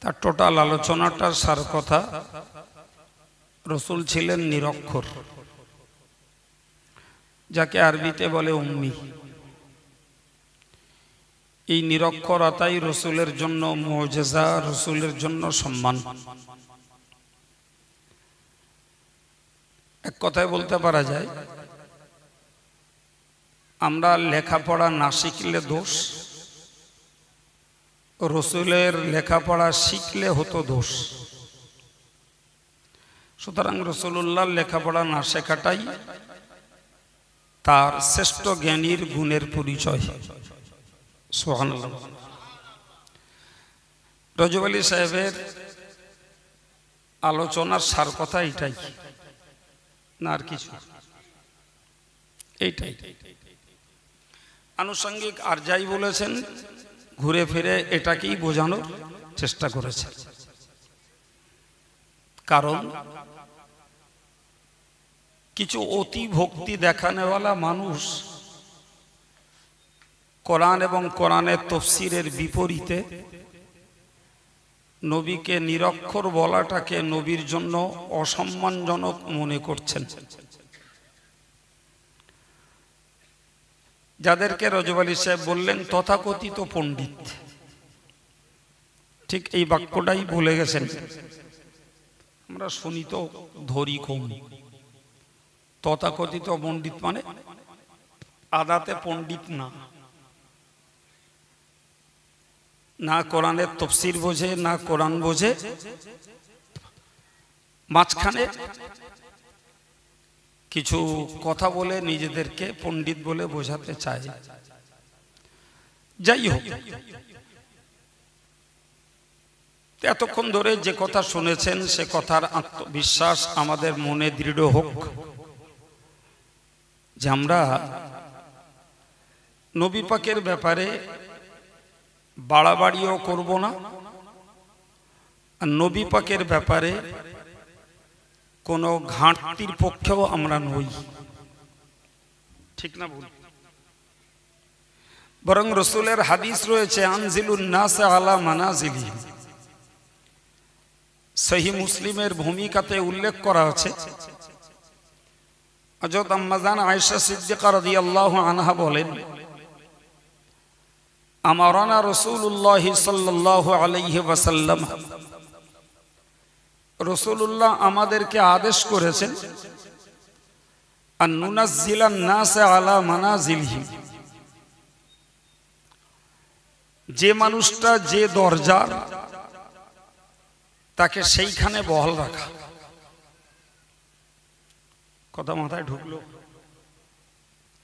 তার টোটাল আলোচনাটার সার কথা, রসুল ছিলেন নিরক্ষর, যাকে আরবিতে বলে উম্মি। এই নিরক্ষরতাই রসুলের জন্য মুআজিজা, রসুলের জন্য সম্মান। এক কথায় বলতে পারা যায়, আমরা লেখাপড়া না শিখলে দোষ, রসুলের লেখাপড়া শিখলে হতো দোষ। সুতরাং রসুলুল্লাহর লেখাপড়া না শেখাটাই তার শ্রেষ্ঠ জ্ঞানীর গুণের পরিচয়। সুবহানাল্লাহ। রজব আলী সাহেবের আলোচনার সার কথা এটাই, না আর কিছু, এইটাই। আনুষঙ্গিক আর যাই বলেছেন, ঘুরে ফিরে এটাকেই বোঝানোর চেষ্টা করেছেন। কারণ কিছু অতি ভক্তি দেখানেওয়ালা মানুষ কোরআন এবং কোরআনের তাফসীরের বিপরীতে নবীকে নিরক্ষর বলাটাকে নবীর জন্য অসম্মানজনক মনে করছেন। যাদেরকে রজব আলী সাহেব বললেন তথাকথিত পণ্ডিত, ঠিক এই বাক্যটাই বলে গেছেন। আমরা শুনি তো ধরি কম। তথাকথিত পণ্ডিত মানে আদাতে পণ্ডিত না, না কোরআনের তাফসীর বোঝে, না কোরআন বোঝে, মাঝখানে কিছু কথা বলে নিজেদেরকে পণ্ডিত বলে বোঝাতে চায়। যাই হোক, এতক্ষণ ধরে যে কথা শুনেছেন সে কথার আত্মবিশ্বাস আমাদের মনে দৃঢ় হোক যে আমরা নবী পাকের ব্যাপারে বাড়াবাড়িও করব না, আর নবী পাকের ব্যাপারে কোনো ঘাটতির পক্ষেও আমরা নই। ঠিক না ভুল? বরং রসুলের হাদিস রয়েছে, আনজিলুন নাস আলা মানাজিলিহিম। সহিহ মুসলিমের ভূমিকাতে উল্লেখ করা আছে, হযরত আম্মাজান আয়েশা সিদ্দিকা রাদিয়াল্লাহু আনহা বলেন, আমারানা রাসূলুল্লাহ সাল্লাল্লাহু আলাইহি ওয়াসাল্লাম, রাসূলুল্লাহ আমাদেরকে আদেশ করেছেন, আন নুনাজ্জিলান নাস আলা মানাজিলহিম, যে মানুষটা যে দরজার তাকে সেইখানে বহাল রাখা। কথা মাথায় ঢুকলো?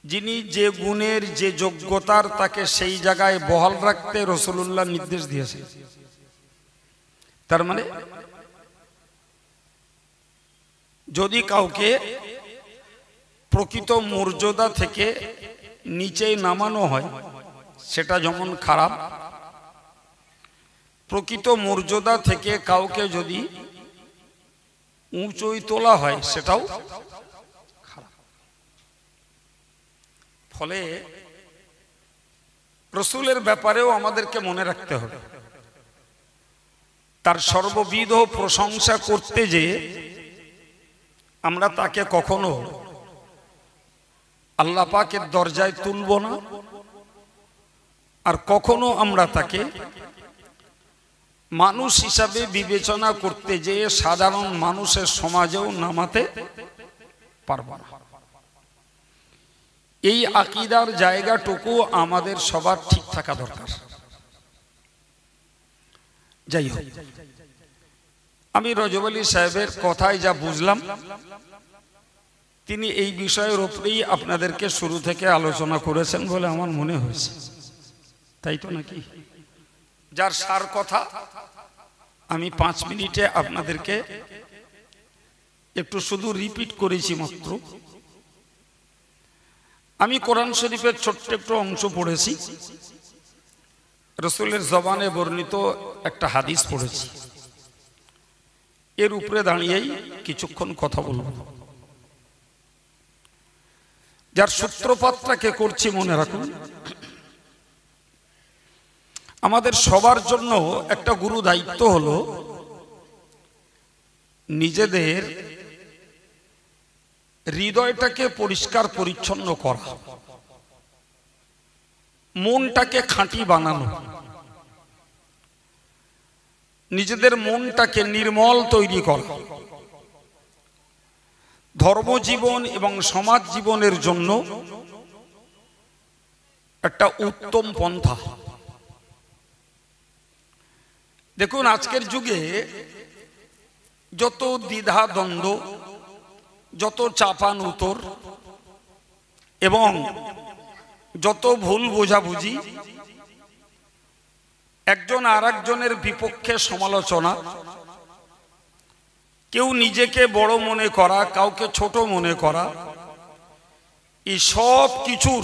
যিনি যে গুণের যে যোগ্যতার তাকে সেই জায়গায় বহাল রাখতে রাসূলুল্লাহ নির্দেশ দিয়েছেন। তার মানে যদি কাউকে প্রকৃত মর্যাদা থেকে নিচে নামানো হয় সেটা যেমন খারাপ, প্রকৃত মর্যাদা থেকে কাউকে যদি উঁচুই তোলা হয় সেটাও খারাপ। ফলে রসুলের ব্যাপারেও আমাদেরকে মনে রাখতে হবে, তার সর্ববিধ প্রশংসা করতে যে আমরা তাকে কখনো আল্লাহ পাকের দরজায় তুলব না, আর কখনো আমরা তাকে মানুষ হিসাবে বিবেচনা করতে যে সাধারণ মানুষের সমাজেও নামাতে পারব না। এই আকীদার জায়গাটুকু আমাদের সবার ঠিক থাকা দরকার। যাই হোক, আমি রজব আলী সাহেবের কথায় যা বুঝলাম, তিনি এই বিষয়ের উপরেই আপনাদেরকে শুরু থেকে আলোচনা করেছেন বলে আমার মনে হয়েছে, তাই তো নাকি? যার সার কথা আমি 5 মিনিটে আপনাদেরকে একটু শুধু রিপিট করেছি মাত্র। আমি কোরআন শরীফের ছোট্ট একটু অংশ পড়েছি, রসুলের জবানে বর্ণিত একটা হাদিস পড়েছি, এর উপরে দাঁড়িয়েই কিছুক্ষণ কথা বলবো। যার সূত্রপাতটাকে করছি মনে রাখুন। আমাদের সবার জন্য একটা গুরু দায়িত্ব হলো নিজেদের হৃদয়টাকে পরিষ্কার পরিচ্ছন্ন করা, মনটাকে খাঁটি বানানো, নিজেদের মনটাকে নির্মল তৈরি করা। ধর্মজীবন এবং সমাজ জীবনের জন্য একটা উত্তম পন্থা। দেখুন, আজকের যুগে যত দ্বিধা দ্বন্দ্ব, যত চাপান উত্তর এবং যত ভুল বোঝাবুঝি, একজন আর একজনের বিপক্ষে সমালোচনা, কেউ নিজেকে বড় মনে করা, কাউকে ছোট মনে করা, এই সব কিছুর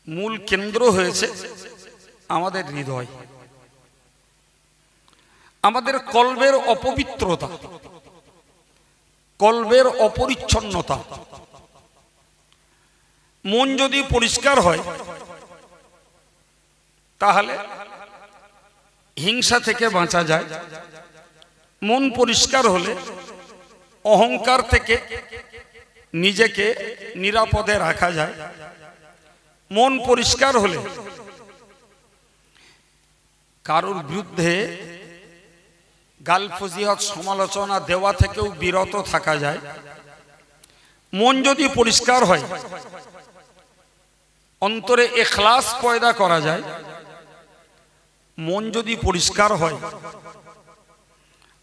মূল কেন্দ্র হয়েছে আমাদের হৃদয়, আমাদের কলবের অপবিত্রতা, কলবের অপরিচ্ছন্নতা। মন যদি পরিষ্কার হয় তাহলে হিংসা থেকে বাঁচা যায়। মন পরিষ্কার হলে অহংকার থেকে নিজেকে নিরাপদে রাখা যায়। মন পরিষ্কার হলে কারোর বিরুদ্ধে গাল ফজিহত সমালোচনা দেওয়া থেকেও বিরত থাকা যায়। মন যদি পরিষ্কার হয় অন্তরে ইখলাস পয়দা করা যায়। মন যদি পরিষ্কার হয়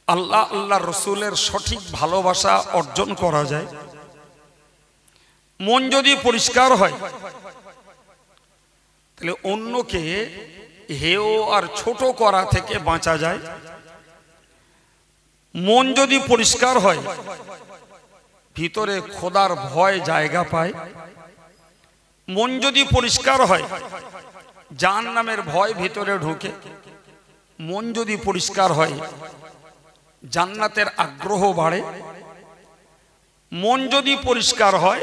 আল্লাহ আল্লাহ রসুলের সঠিক ভালোবাসা অর্জন করা যায়। মন যদি পরিষ্কার হয় তাহলে অন্যকে হেয় আর ছোট করা থেকে বাঁচা যায়। মন যদি পরিষ্কার হয় ভিতরে খোদার ভয় জায়গা পায়। মন যদি পরিষ্কার হয় জাহান্নামের ভয় ভিতরে ঢোকে। মন যদি পরিষ্কার হয় জান্নাতের আগ্রহ বাড়ে। মন যদি পরিষ্কার হয়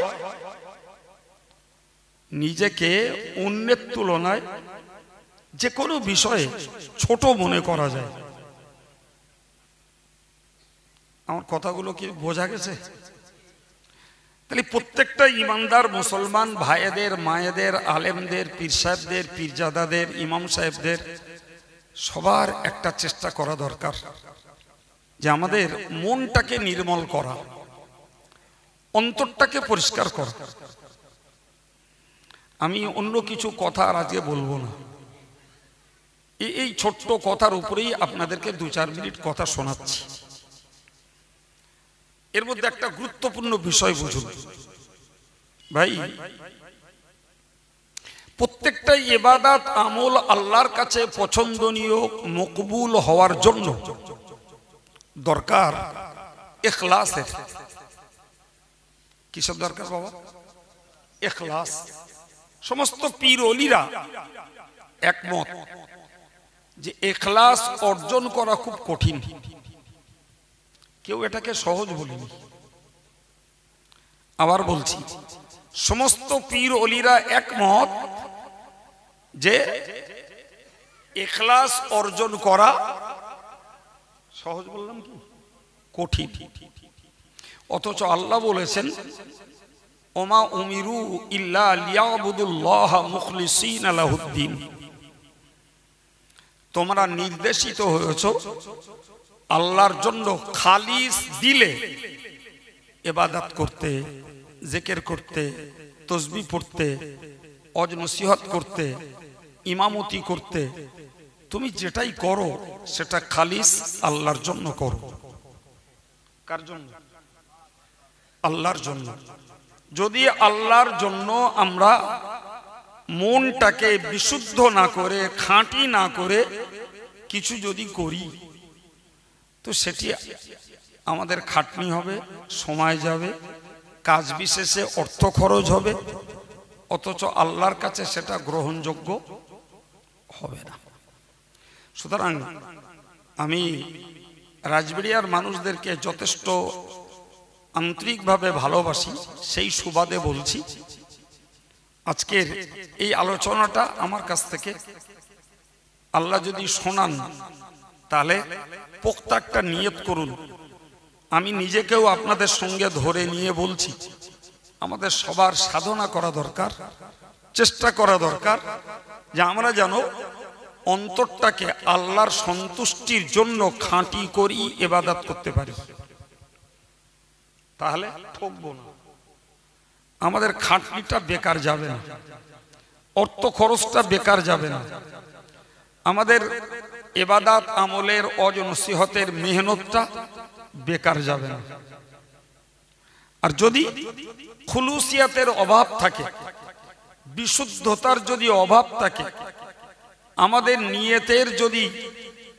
নিজেকে অন্যের তুলনায় যে কোনো বিষয়ে ছোট মনে করা যায়। আমার কথাগুলো কি বোঝা গেছে? তাহলে প্রত্যেকটা ইমানদার মুসলমান ভাইদের, মায়েদের, আলেমদের, পীর সাহেবদের, পীরজাদাদের, ইমাম সাহেবদের সবার একটা চেষ্টা করা দরকার যে আমাদের মনটাকে নির্মল করা, অন্তরটাকে পরিষ্কার করা। আমি অন্য কিছু কথা আর আজকে বলবো না। এই ছোট্ট কথার উপরেই আপনাদেরকে 2-4 মিনিট কথা শোনাচ্ছি। এর মধ্যে একটা গুরুত্বপূর্ণ বিষয় বুঝুন ভাই, প্রত্যেকটা ইবাদত আমল আল্লাহর কাছে পছন্দনীয় মকবুল হওয়ার জন্য দরকার ইখলাসের। কিসের দরকার বাবা? ইখলাস। সমস্ত পীর ওলিরা একমত যে ইখলাস অর্জন করা খুব কঠিন। কেউ এটাকে সহজ বলেনি। আবার বলছি, সমস্ত পীর ওলিরা একমত যে ইখলাস অর্জন করা সহজ বললাম কি কঠিন। অথচ আল্লাহ বলেছেন ওমা উমিরু ইল্লা লিয়াবুদুল্লাহ মুখলিসিনা লাহুদ্দিন। তোমরা নির্দেশিত হয়েছো আল্লাহর জন্য খালিস দিলে ইবাদত করতে, জিকির করতে, তাসবিহ পড়তে, ওয়াজ নসিহত করতে, ইমামতি করতে। তুমি যেটাই করো সেটা খালিস আল্লাহর জন্য করো। কার জন্য? আল্লাহর জন্য। যদি আল্লাহর জন্য আমরা মনটাকে বিশুদ্ধ না করে, খাঁটি না করে কিছু যদি করি তো সেটি আমাদের খাটনি হবে, সময় যাবে, কাজ বিশেষে অর্থ খরচ হবে, অথচ আল্লাহর কাছে সেটা গ্রহণযোগ্য হবে না। সুতরাং আমি রাজবাড়িয়ার মানুষদেরকে যথেষ্ট আন্তরিকভাবে ভালোবাসি, সেই সুবাদে বলছি আজকের এই আলোচনাটা আমার কাছ থেকে আল্লাহ যদি শোনান তাহলে পোক্তা একটা নিয়ত করুন। আমি নিজেকেও আপনাদের সঙ্গে ধরে নিয়ে বলছি, আমাদের সবার সাধনা করা দরকার, চেষ্টা করা দরকার যে আমরা যেন অন্তরটাকে আল্লাহর সন্তুষ্টির জন্য খাঁটি করি, ইবাদত করতে পারি। তাহলে ঠকবো না, আমাদের খাটনিটা বেকার যাবে না, অর্থ খরচটা বেকার যাবে না, আমাদের ইবাদত আমলের অজনসিহতের মেহনতটা বেকার যাবে না। আর যদি খুলুসিয়াতের অভাব থাকে, বিশুদ্ধতার যদি অভাব থাকে, আমাদের নিয়তের যদি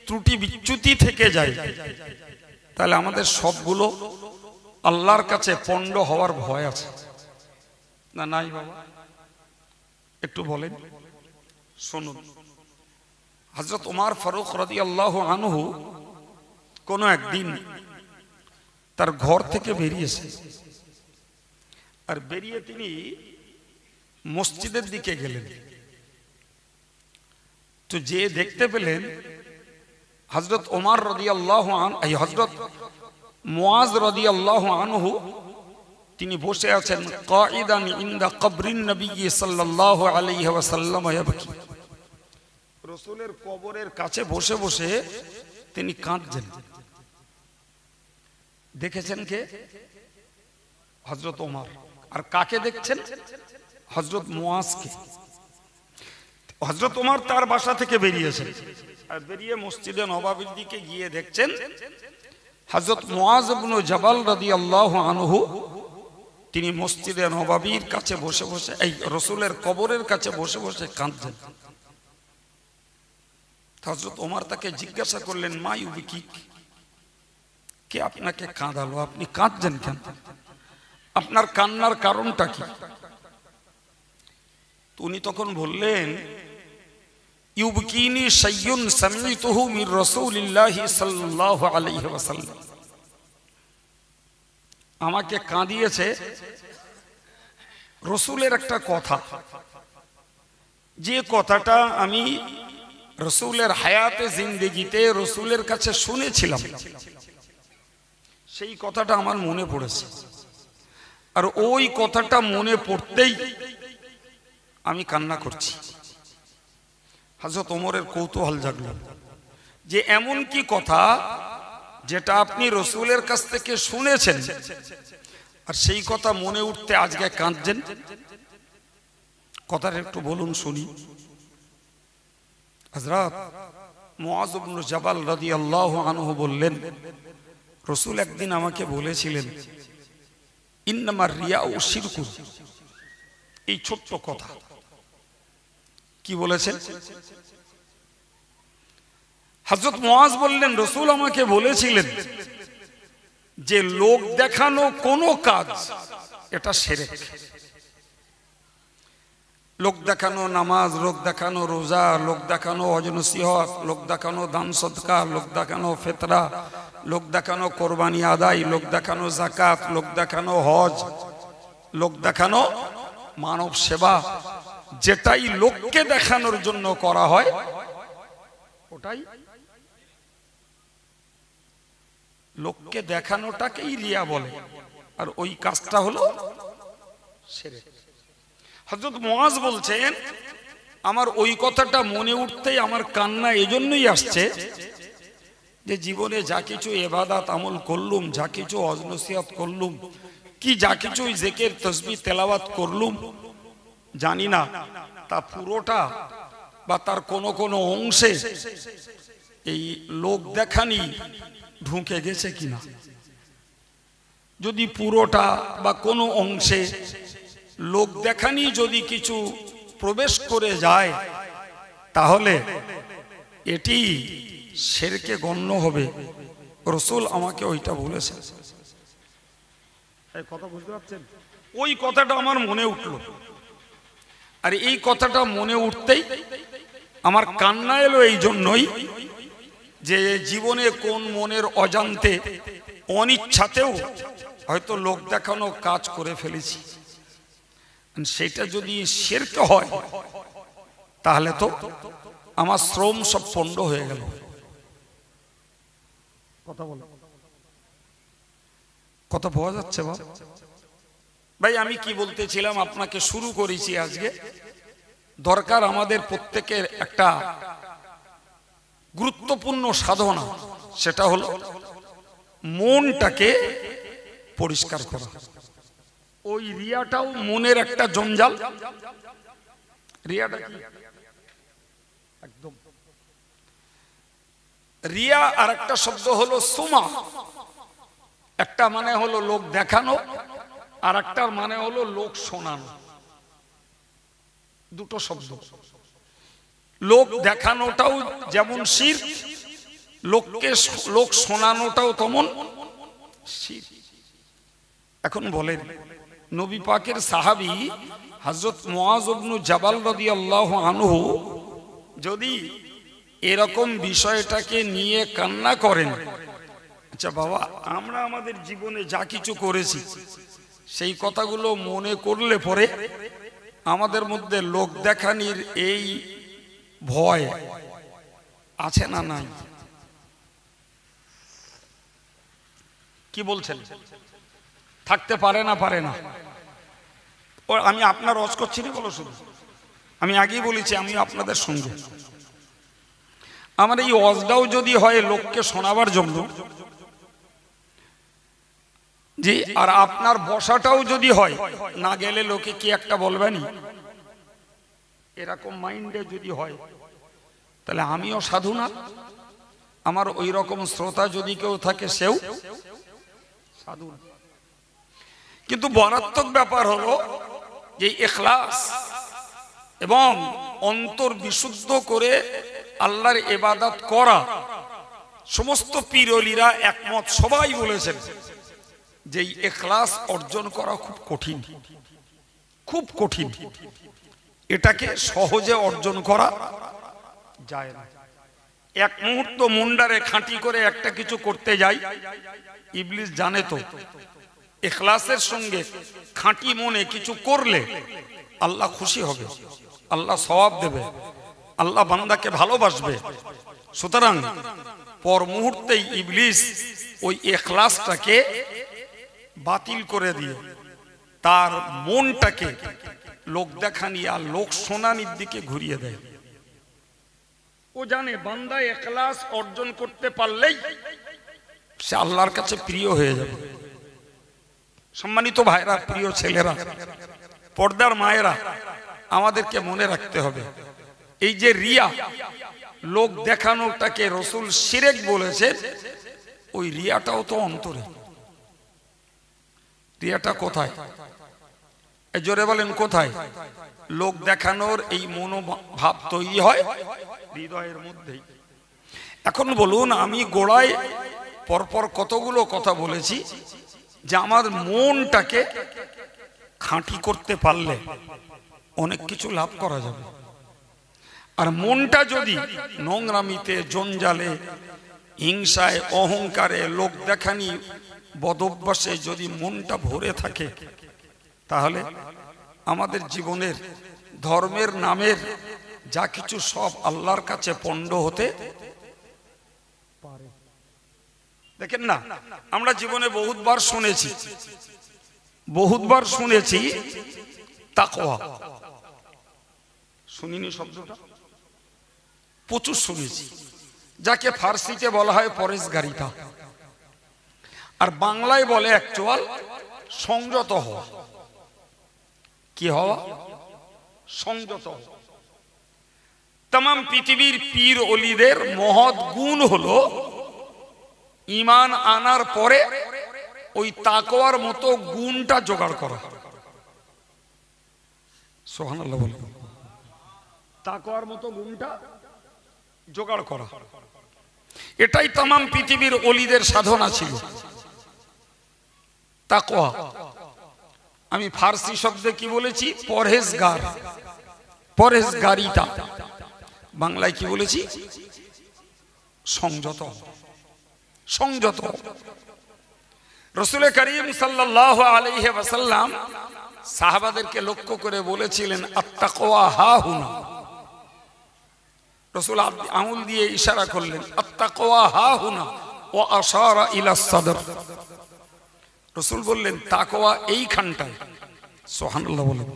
ত্রুটি বিচ্যুতি থেকে যায়, তাহলে আমাদের সবগুলো আল্লাহর কাছে পণ্ড হওয়ার ভয় আছে না? নাই বাবা, একটু বলেন, শুনুন। হযরত ওমর ফারুক রাদিয়াল্লাহু আনহু কোন একদিন তার ঘর থেকে বেরিয়েছে, আর বেরিয়ে তিনি মসজিদের দিকে গেলেন। তো যে দেখতে পেলেন হযরত ওমর রাদিয়াল্লাহু আনহু, হযরত মুআজ রাদিয়াল্লাহু আনহু তিনি বসে আছেন কাঈদান ইনদা কবরিন নবী সাল্লাল্লাহু আলাইহি ওয়াসাল্লাম ইয়াবকি, রাসূলের কবরের কাছে বসে বসে তিনি কাঁদছেন। দেখেছেন কে? হযরত ওমর। আর কাকে দেখছেন? হযরত মুআজকে। হযরত ওমর তার বাসা থেকে বেরিয়েছেন, আর বেরিয়ে মসজিদে নববীর দিকে গিয়ে দেখছেন হযরত মুআজ ইবনে জাবাল রাদিয়াল্লাহু আনহু তিনি মসজিদে নববীর কাছে বসে বসে, এই রাসূলের কবরের কাছে বসে বসে কাঁদছেন। হযরত ওমর তাকে জিজ্ঞাসা করলেন, মা ইউবিকি, কে আপনাকে কাঁদালো? আপনি কাঁদছেন কেন? আপনার কান্নার কারণটা কি? উনি তখন বললেন, ইউবকিনি শাইউন সামিতুহু মির রাসূলিল্লাহি সাল্লাল্লাহু আলাইহি ওয়াসাল্লাম, আমাকে কাঁদিয়েছে রাসূলের একটা কথা, যে কথাটা আমি রাসূলের হায়াতে জিন্দেগিতে রাসূলের কাছে শুনেছিলাম, সেই কথাটা আমার মনে পড়েছে। আর ওই কথাটা মনে পড়তেই আমি কান্না করছি। হযরত ওমরের কৌতূহল জাগলো যে এমন কি কথা যেটা আপনি রাসূলের কাছ থেকে শুনেছেন, আর সেই কথা মনে উঠতে আজকে কাঁদছেন? কথাটা একটু বলুন শুনি। হযরত মুআজ ইবনে জাবাল রাদিয়াল্লাহু আনহু বললেন, রাসূল একদিন আমাকে বলেছিলেন, ইন্নামার রিয়াউ শিরকুন। এই ছোট্ট কথা কি বলেছেন? হযরত মুআজ বললেন, রাসূল আমাকে বলেছিলেন যে লোক দেখানো কোনো কাজ এটা শিরক। লোক দেখানো নামাজ, লোক দেখানো রোজা, লোক দেখানো হজ নসিহত, লোক দেখানো দান সদকা, লোক দেখানো ফিতরা, লোক দেখানো কোরবানি আদায়, লোক দেখানো যাকাত, লোক দেখানো হজ, লোক দেখানো মানব সেবা, যেটাই লোককে দেখানোর জন্য করা হয় ওটাই লোককে দেখানোটাকেই রিয়া বলে, আর ওই কাজটা হলো শিরক। হযরত মুআজ বলছেন, আমার ওই কথাটা মনে উঠতেই আমার কান্না এজন্যই আসছে যে জীবনে যা কিছু ইবাদত আমল করলুম, যা কিছু ওয়াজ নসিহত করলুম, কি যা কিছু জিকির তাসবিহ তেলাওয়াত করলুম, জানি না তা পুরোটা বা তার কোনো কোনো অংশে এই লোক দেখানি ঢুকে গেছে কিনা। যদি পুরোটা বা কোনো অংশে লোক দেখানি যদি কিছু প্রবেশ করে যায়, তাহলে এটি শিরকে গণ্য হবে। রাসূল আমাকে ওইটা বলেছেন। এই কথা বুঝতে পারছেন? ওই কথাটা আমার মনে উঠল, আর এই কথাটা মনে উঠতেই আমার কান্না এলো এই জন্যই যে জীবনে কোন মনের অজান্তে অনিচ্ছাতেও হয়তো লোক দেখানো কাজ করে ফেলেছি। সেটা যদি শিরক হয় তাহলে তো আমার শ্রম সব পণ্ড হয়ে গেল। কথা বলো, কথা পাওয়া যাচ্ছে বাবা? ভাই আমি কি বলতেছিলাম, আপনাকে শুরু করেছি আজকে, দরকার আমাদের প্রত্যেকের একটা গুরুত্বপূর্ণ সাধনা, সেটা হলো মনটাকে পরিষ্কার করা। ওই রিয়াটাও মনের একটা জঞ্জাল। রিয়াটা কি? একদম রিয়া আর একটা শব্দ হলো সুমা। একটা মানে হলো লোক দেখানো, আর একটার মানে হলো লোক শোনানো। দুটো শব্দ। লোক দেখানোটাও যেমন শিরক, লোক শোনানোটাও তেমন শিরক। এখন বলেন, নবী পাকের সাহাবী হযরত মুআয ইবনে জাবাল রাদিয়াল্লাহু আনহু যদি এরকম বিষয়টাকে নিয়ে কান্না করেন, আচ্ছা বাবা আমরা আমাদের জীবনে যা কিছু করেছি সেই কথাগুলো মনে করলে পরে আমাদের মধ্যে লোক দেখানির এই ভয় আছে না নাই? কি বলছেন? থাকতে পারে না? পারে না? আমি আপনার রস করছি না, বলো শুধু। আমি আগেই বলেছি আমি আপনাদের সঙ্গে। আমার এই ওয়াজটাও যদি হয় লোককে শোনাবার জন্য, জি, আর আপনার বসাটাও যদি হয় না গেলে লোকে কি একটা বলবেনি, এরকম মাইন্ডে যদি হয় তাহলে আমিও সাধু না? আমার ওই রকম শ্রোতা যদি কেউ থাকে সেও সাধু না। কিন্তু মারাত্মক ব্যাপার হলো যে ইখলাস এবং অন্তর বিশুদ্ধ করে আল্লাহর ইবাদত করা। সমস্ত পীর ওলিরা একমত, সবাই বলেছেন যে ইখলাস অর্জন করা খুব কঠিন, খুব কঠিন। এটাকে সহজে অর্জন করা যায় না। এক মুহূর্ত মুন্ডারে খাঁটি করে একটা কিছু করতে যাই, ইবলিস জানে তো ইখলাসের সঙ্গে খাঁটি মনে কিছু করলে আল্লাহ খুশি হবে, আল্লাহ সওয়াব দেবে, আল্লাহ বান্দাকে ভালোবাসবে। সুতরাং পর মুহূর্তেই ইবলিস ওই ইখলাসটাকে বাতিল করে দিয়ে তার মনটাকে লোক দেখানি আর লোক শোনানির দিকে ঘুরিয়ে দেয়। ও জানে বান্দা ইখলাস অর্জন করতে পারলেই সে আল্লাহর কাছে প্রিয় হয়ে যাবে। সম্মানিত ভাইরা, প্রিয় ছেলেরা, পর্দার মায়েরা, আমাদেরকে মনে রাখতে হবে এই যে রিয়া, লোক দেখানোটাকে রাসূল শিরক বলেছেন, ওই রিয়াটাও তো অন্তরে। রিয়াটা কোথায়? জোরে বলেন কোথায়? লোক দেখানোর এই মনোভাব তৈরি হয় হৃদয়ের মধ্যেই। এখন বলুন, আমি গোড়ায় পরপর কতগুলো কথা বলেছি যে আমার মনটাকে খাঁটি করতে পারলে অনেক কিছু লাভ করা যাবে। আর মনটা যদি নোংরামিতে, জঞ্জালে, হিংসায়, অহংকারে, লোক দেখানি, বদভ্যাসে যদি মনটা ভরে থাকে, তাহলে আমাদের জীবনের ধর্মের নামের যা কিছু সব আল্লাহর কাছে পণ্ড হতে পারে। দেখেন না, আমরা জীবনে বহুতবার শুনেছি তাকওয়া। শুনিনি শব্দটা? প্রচুর শুনেছি, যাকে ফার্সিতে বলা হয় পরেশগারিতা, আর বাংলায় বলে অ্যাকচুয়াল সংযত হওয়া। কি হওয়া? সংযত হওয়া। तमाम পৃথিবীর পীর ওলিদের মহৎ গুণ হলো ঈমান আনার পরে ওই তাকওয়ার মতো গুণটা জোগাড় করা। সুবহানাল্লাহ বলেন। তাকওয়ার মতো গুণটা জোগাড় করা, এটাই तमाम পৃথিবীর ওলিদের সাধনা ছিল, তাকওয়া। আমি ফার্সি শব্দে কি বলেছি? পরহেজগার, পরহেজগারিতা। বাংলায় কি বলেছি? সংযত, সংযত। রাসূল করিম সাল্লাল্লাহু আলাইহি ওয়াসাল্লাম সাহাবাদেরকে লক্ষ্য করে বলেছিলেন আত্তাকওয়া হা হুনা। রাসূল আঙুল দিয়ে ইশারা করলেন আত্তাকওয়া হা হুনা ওয়া আশারা ইলা সাদর। রাসূল বললেন তাকওয়া এইখানটায়। সুবহানাল্লাহ বলেন।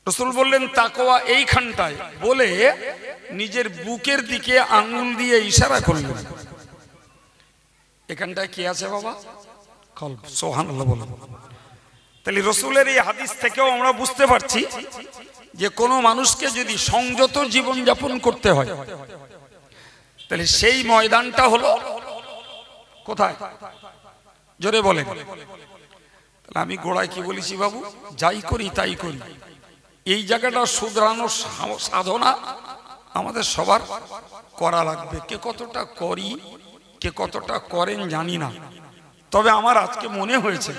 রাসূল বললেন তাকওয়া এইখানটায় বলে নিজের বুকের দিকে আঙুল দিয়ে ইশারা করলেন। এখানটায় কি আছে বাবা? কলব। সুবহানাল্লাহ বলেন। তাহলে রাসূলের এই হাদিস থেকেও আমরা বুঝতে পারছি যে কোনো মানুষকে যদি সংযত জীবন যাপন করতে হয় তাহলে সেই ময়দানটা হলো কোথায়? জোরে বলেন। তাহলে আমি গোড়ায় কি বলেছি বাবু? যাই করি তাই করি। এই জায়গাটা শুধরানোর সাধনা আমাদের সবার করা লাগবে। কে কতটা করি, কে কতটা করেন জানি না। তবে আমার আজকে মনে হয়েছে,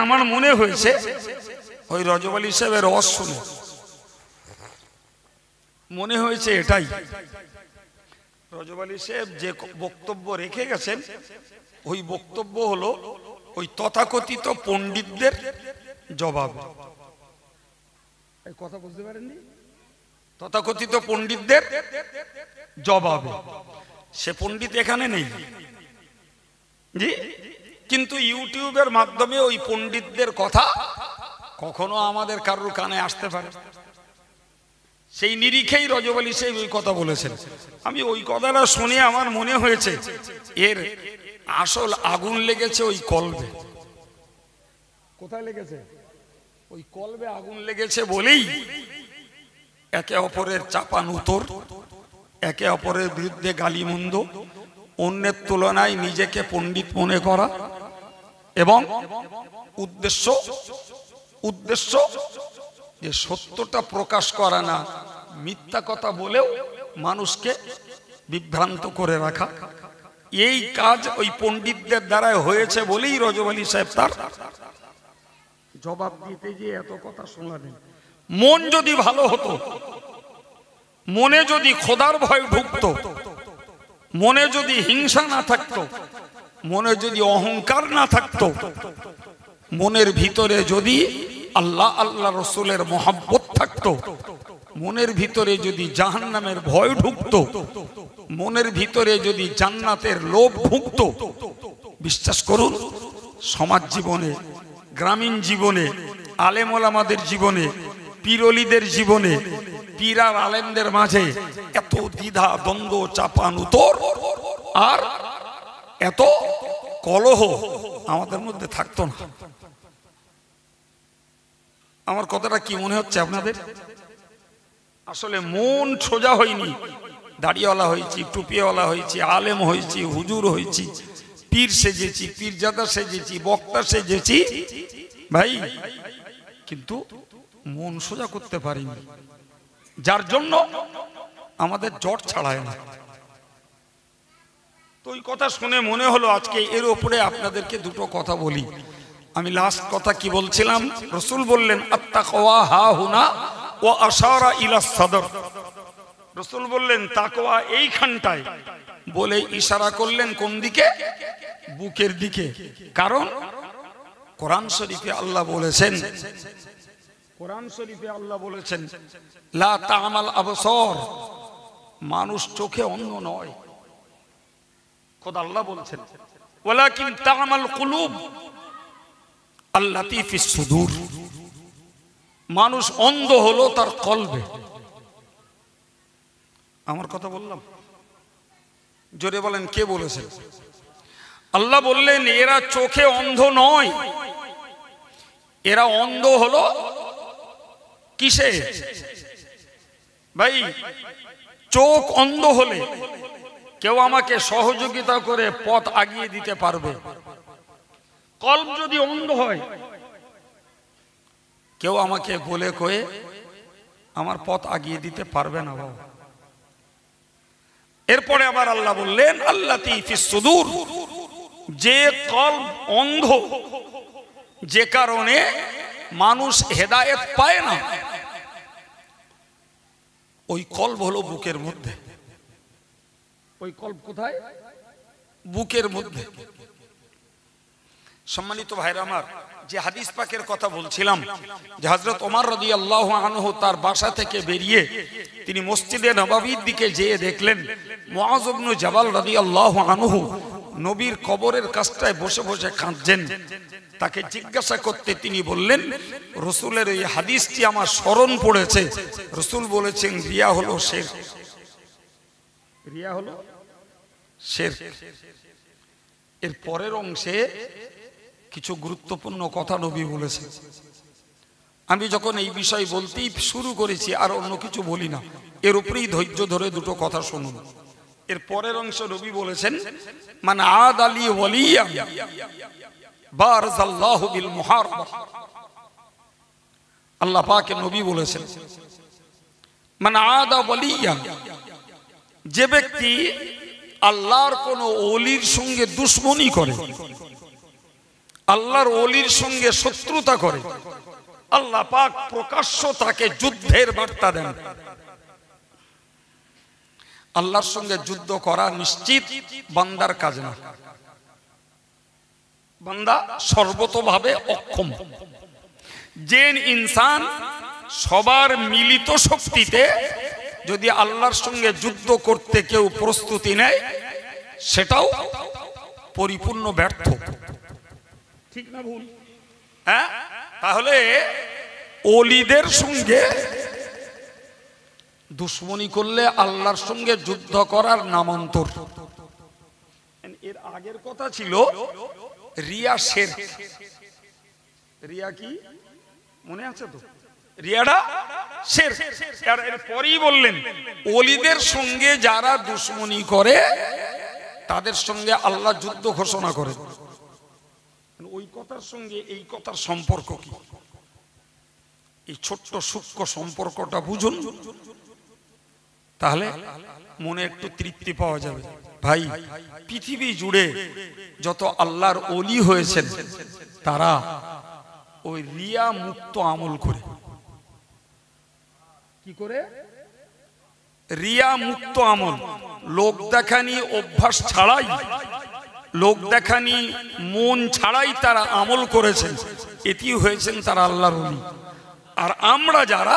আমার মনে হয়েছে ওই রজব আলী সাহেবের ওয়াজ শুনে মনে হয়েছে এটাই, রজব আলী সাহেব যে বক্তব্য রেখে গেছেন ওই বক্তব্য হলো ওই তথাকথিত পণ্ডিতদের জবাব। এই কথা বুঝতে পারেননি? তথাকথিত পণ্ডিতদের জবাব। সে পণ্ডিত এখানে নেই জি, কিন্তু ইউটিউবের মাধ্যমে ওই পণ্ডিতদের কথা কখনো আমাদের কারোর কানে আসতে পারে। সেই নিরিখেই রজব আলী সাহেব ওই কথা বলেছেন। আমি ওই কথাটা শুনে আমার মনে হয়েছে এর আসল আগুন লেগেছে ওই কলবে। কোথায় লেগেছে? ওই কলবে আগুন লেগেছে বলেই একে অপরের চাপানুতর, একে অপরের বিরুদ্ধে গালিমন্দ, অন্যের তুলনায় নিজেকে পণ্ডিত মনে করা এবং উদ্দেশ্য যে সত্যটা প্রকাশ করা না, মিথ্যা কথা বলেও মানুষকে বিভ্রান্ত করে রাখা। এই কাজ ওই পণ্ডিতদের দ্বারা হয়েছে বলেই রজব আলী সাহেব তার জবাব দিতে গিয়ে এত কথা শোনালেন। মন যদি ভালো হতো, মনে যদি খোদার ভয় ঢুকতো, মনে যদি হিংসা না থাকতো, মনে যদি অহংকার না থাকতো, মনের ভিতরে যদি আল্লাহ আল্লাহ রসুলের মহব্বত থাকতো, মনের ভিতরে যদি জাহান্নামের ভয় ঢুকতো, মনের ভিতরে যদি জান্নাতের লোভ ঢুকতো, বিশ্বাস করুন সমাজ জীবনে, গ্রামীণ জীবনে, আলেম ওলামাদের জীবনে, পীরলিদের জীবনে, পীর আর আলেমদের মাঝে এত দ্বিধা দ্বন্দ্ব চাপানুতর আর এত কলহ আমাদের মধ্যে থাকতো না। আমার কথাটা কি মনে হচ্ছে আপনাদের? আসলে মন সোজা হয়নি। দাড়িওয়ালা হয়েছি, টুপিওয়ালা হয়েছি, আলেম হয়েছি, হুজুর হয়েছি, পীর সেজেছি, পীরজাদা সেজেছি, বক্তা সেজেছি ভাই, কিন্তু মন সোজা করতে পারিনি, যার জন্য আমাদের জট ছাড়ায় না। তো ওই কথা শুনে মনে হলো আজকে এর উপরে আপনাদেরকে দুটো কথা বলি। আমি লাস্ট কথা কি বলছিলাম? রাসূল বললেন আত্তাকওয়া হা হুনা ওয়া আশারা ইলা সাদর। রাসূল বললেন তাকওয়া এইখানটায় বলে ইশারা করলেন কোন দিকে? বুকের দিকে। কারণ কোরআন শরীফে আল্লাহ বলেছেন, কোরআন শরীফে আল্লাহ বলেছেন লা তা'মাল আবসার, মানুষ চোখে অন্ধ নয়। খোদা আল্লাহ বলেছেন ওয়ালাকিন তা'মাল কুলুব আল্লাতী ফিস সুদূর, মানুষ অন্ধ হলো তার কলবে। আমার কথা বললাম? জোরে বলেন কে বলেছেন? আল্লাহ বললেন এরা চোখে অন্ধ নয়, এরা অন্ধ হলো কিসে? ভাই চোখ অন্ধ হলে কেউ আমাকে সহযোগিতা করে পথ আগিয়ে দিতে পারবে। কলব যদি অন্ধ হয় কেউ আমাকে বলে কয়ে আমার পথ আগিয়ে দিতে পারবে না বাবা। এরপরে আবার আল্লাহ বললেন আল্লাতী ফিস সুদূর, যে কলব অন্ধ, যে কারণে মানুষ হেদায়েত পায় না, ওই কলব হলো বুকের মধ্যে। ওই কলব কোথায়? বুকের মধ্যে। সম্মানিত ভাইরা আমার, যে হাদিস পাকের কথা বলছিলাম, যে হযরত ওমর রাদিয়াল্লাহু আনহু তার বাসা থেকে বেরিয়ে তিনি মসজিদে নববীর দিকে যেয়ে দেখলেন মুআয ইবনে জাবাল রাদিয়াল্লাহু আনহু নবীর কবরের কাছটায় বসে বসে কাঁদছেন। তাকে জিজ্ঞাসা করতে তিনি বললেন, রাসূলের এই হাদিসটি আমার স্মরণ পড়েছে। রাসূল বলেছেন, রিয়া হলো শিরক। রিয়া হলো শিরক। এর পরের অংশে কিছু গুরুত্বপূর্ণ কথা নবী বলেছেন। আমি যখন এই বিষয় বলতেই শুরু করেছি আর অন্য কিছু বলি না, এর উপরেই ধৈর্য ধরে দুটো কথা শুনুন। এর পরের অংশ নবী বলেছেন, মান আদালি ওয়ালিয়া বারাজাল্লাহু বিল মুহারবা। আল্লাহ পাকের নবী বলেছেন, মান আদা ওয়ালিয়া, যে ব্যক্তি আল্লাহর কোন ওলির সঙ্গে দুশমনি করে, আল্লাহর ওলির সঙ্গে শত্রুতা করে, আল্লাহ পাক প্রকাশ্য তাকে যুদ্ধের বার্তা দেন। আল্লাহর সঙ্গে যুদ্ধ করা নিশ্চিত বান্দার কাজ না। বান্দা সর্বতোভাবে অক্ষম। যে ইনসান সবার মিলিত শক্তিতে যদি আল্লাহর সঙ্গে যুদ্ধ করতে কেউ প্রস্তুতি নেয়, সেটাও পরিপূর্ণ ব্যর্থ। ঠিক না ভুল? হ্যাঁ, তাহলে ওলিদের সঙ্গে দুশ্মনী করলে আল্লাহর সঙ্গে যুদ্ধ করার নামান্তর। এর আগের কথা ছিল রিয়া শিরক। রিয়া কি মনে আছে তো? রিয়াটা শিরক। আর এর পরেই বললেন, ওলিদের সঙ্গে যারা দুশ্মনী করে তাদের সঙ্গে আল্লাহ যুদ্ধ ঘোষণা করে। ওই কথার সঙ্গে এই কথার সম্পর্ক কি? এই ছোট্ট সূক্ষ্ম সম্পর্কটা বুঝুন, তাহলে মনে একটু তৃপ্তি পাওয়া যাবে। ভাই, পৃথিবী জুড়ে যত আল্লাহর ওলি হয়েছেন তারা ওই রিয়া মুক্ত আমল করে। কি করে? রিয়া মুক্ত আমল। লোক দেখানি অভ্যাস ছাড়াই, লোক দেখানি মন ছাড়াই তারা আমল করেছেন, এটি হয়েছেন তারা আল্লাহর ওলি। আর আমরা যারা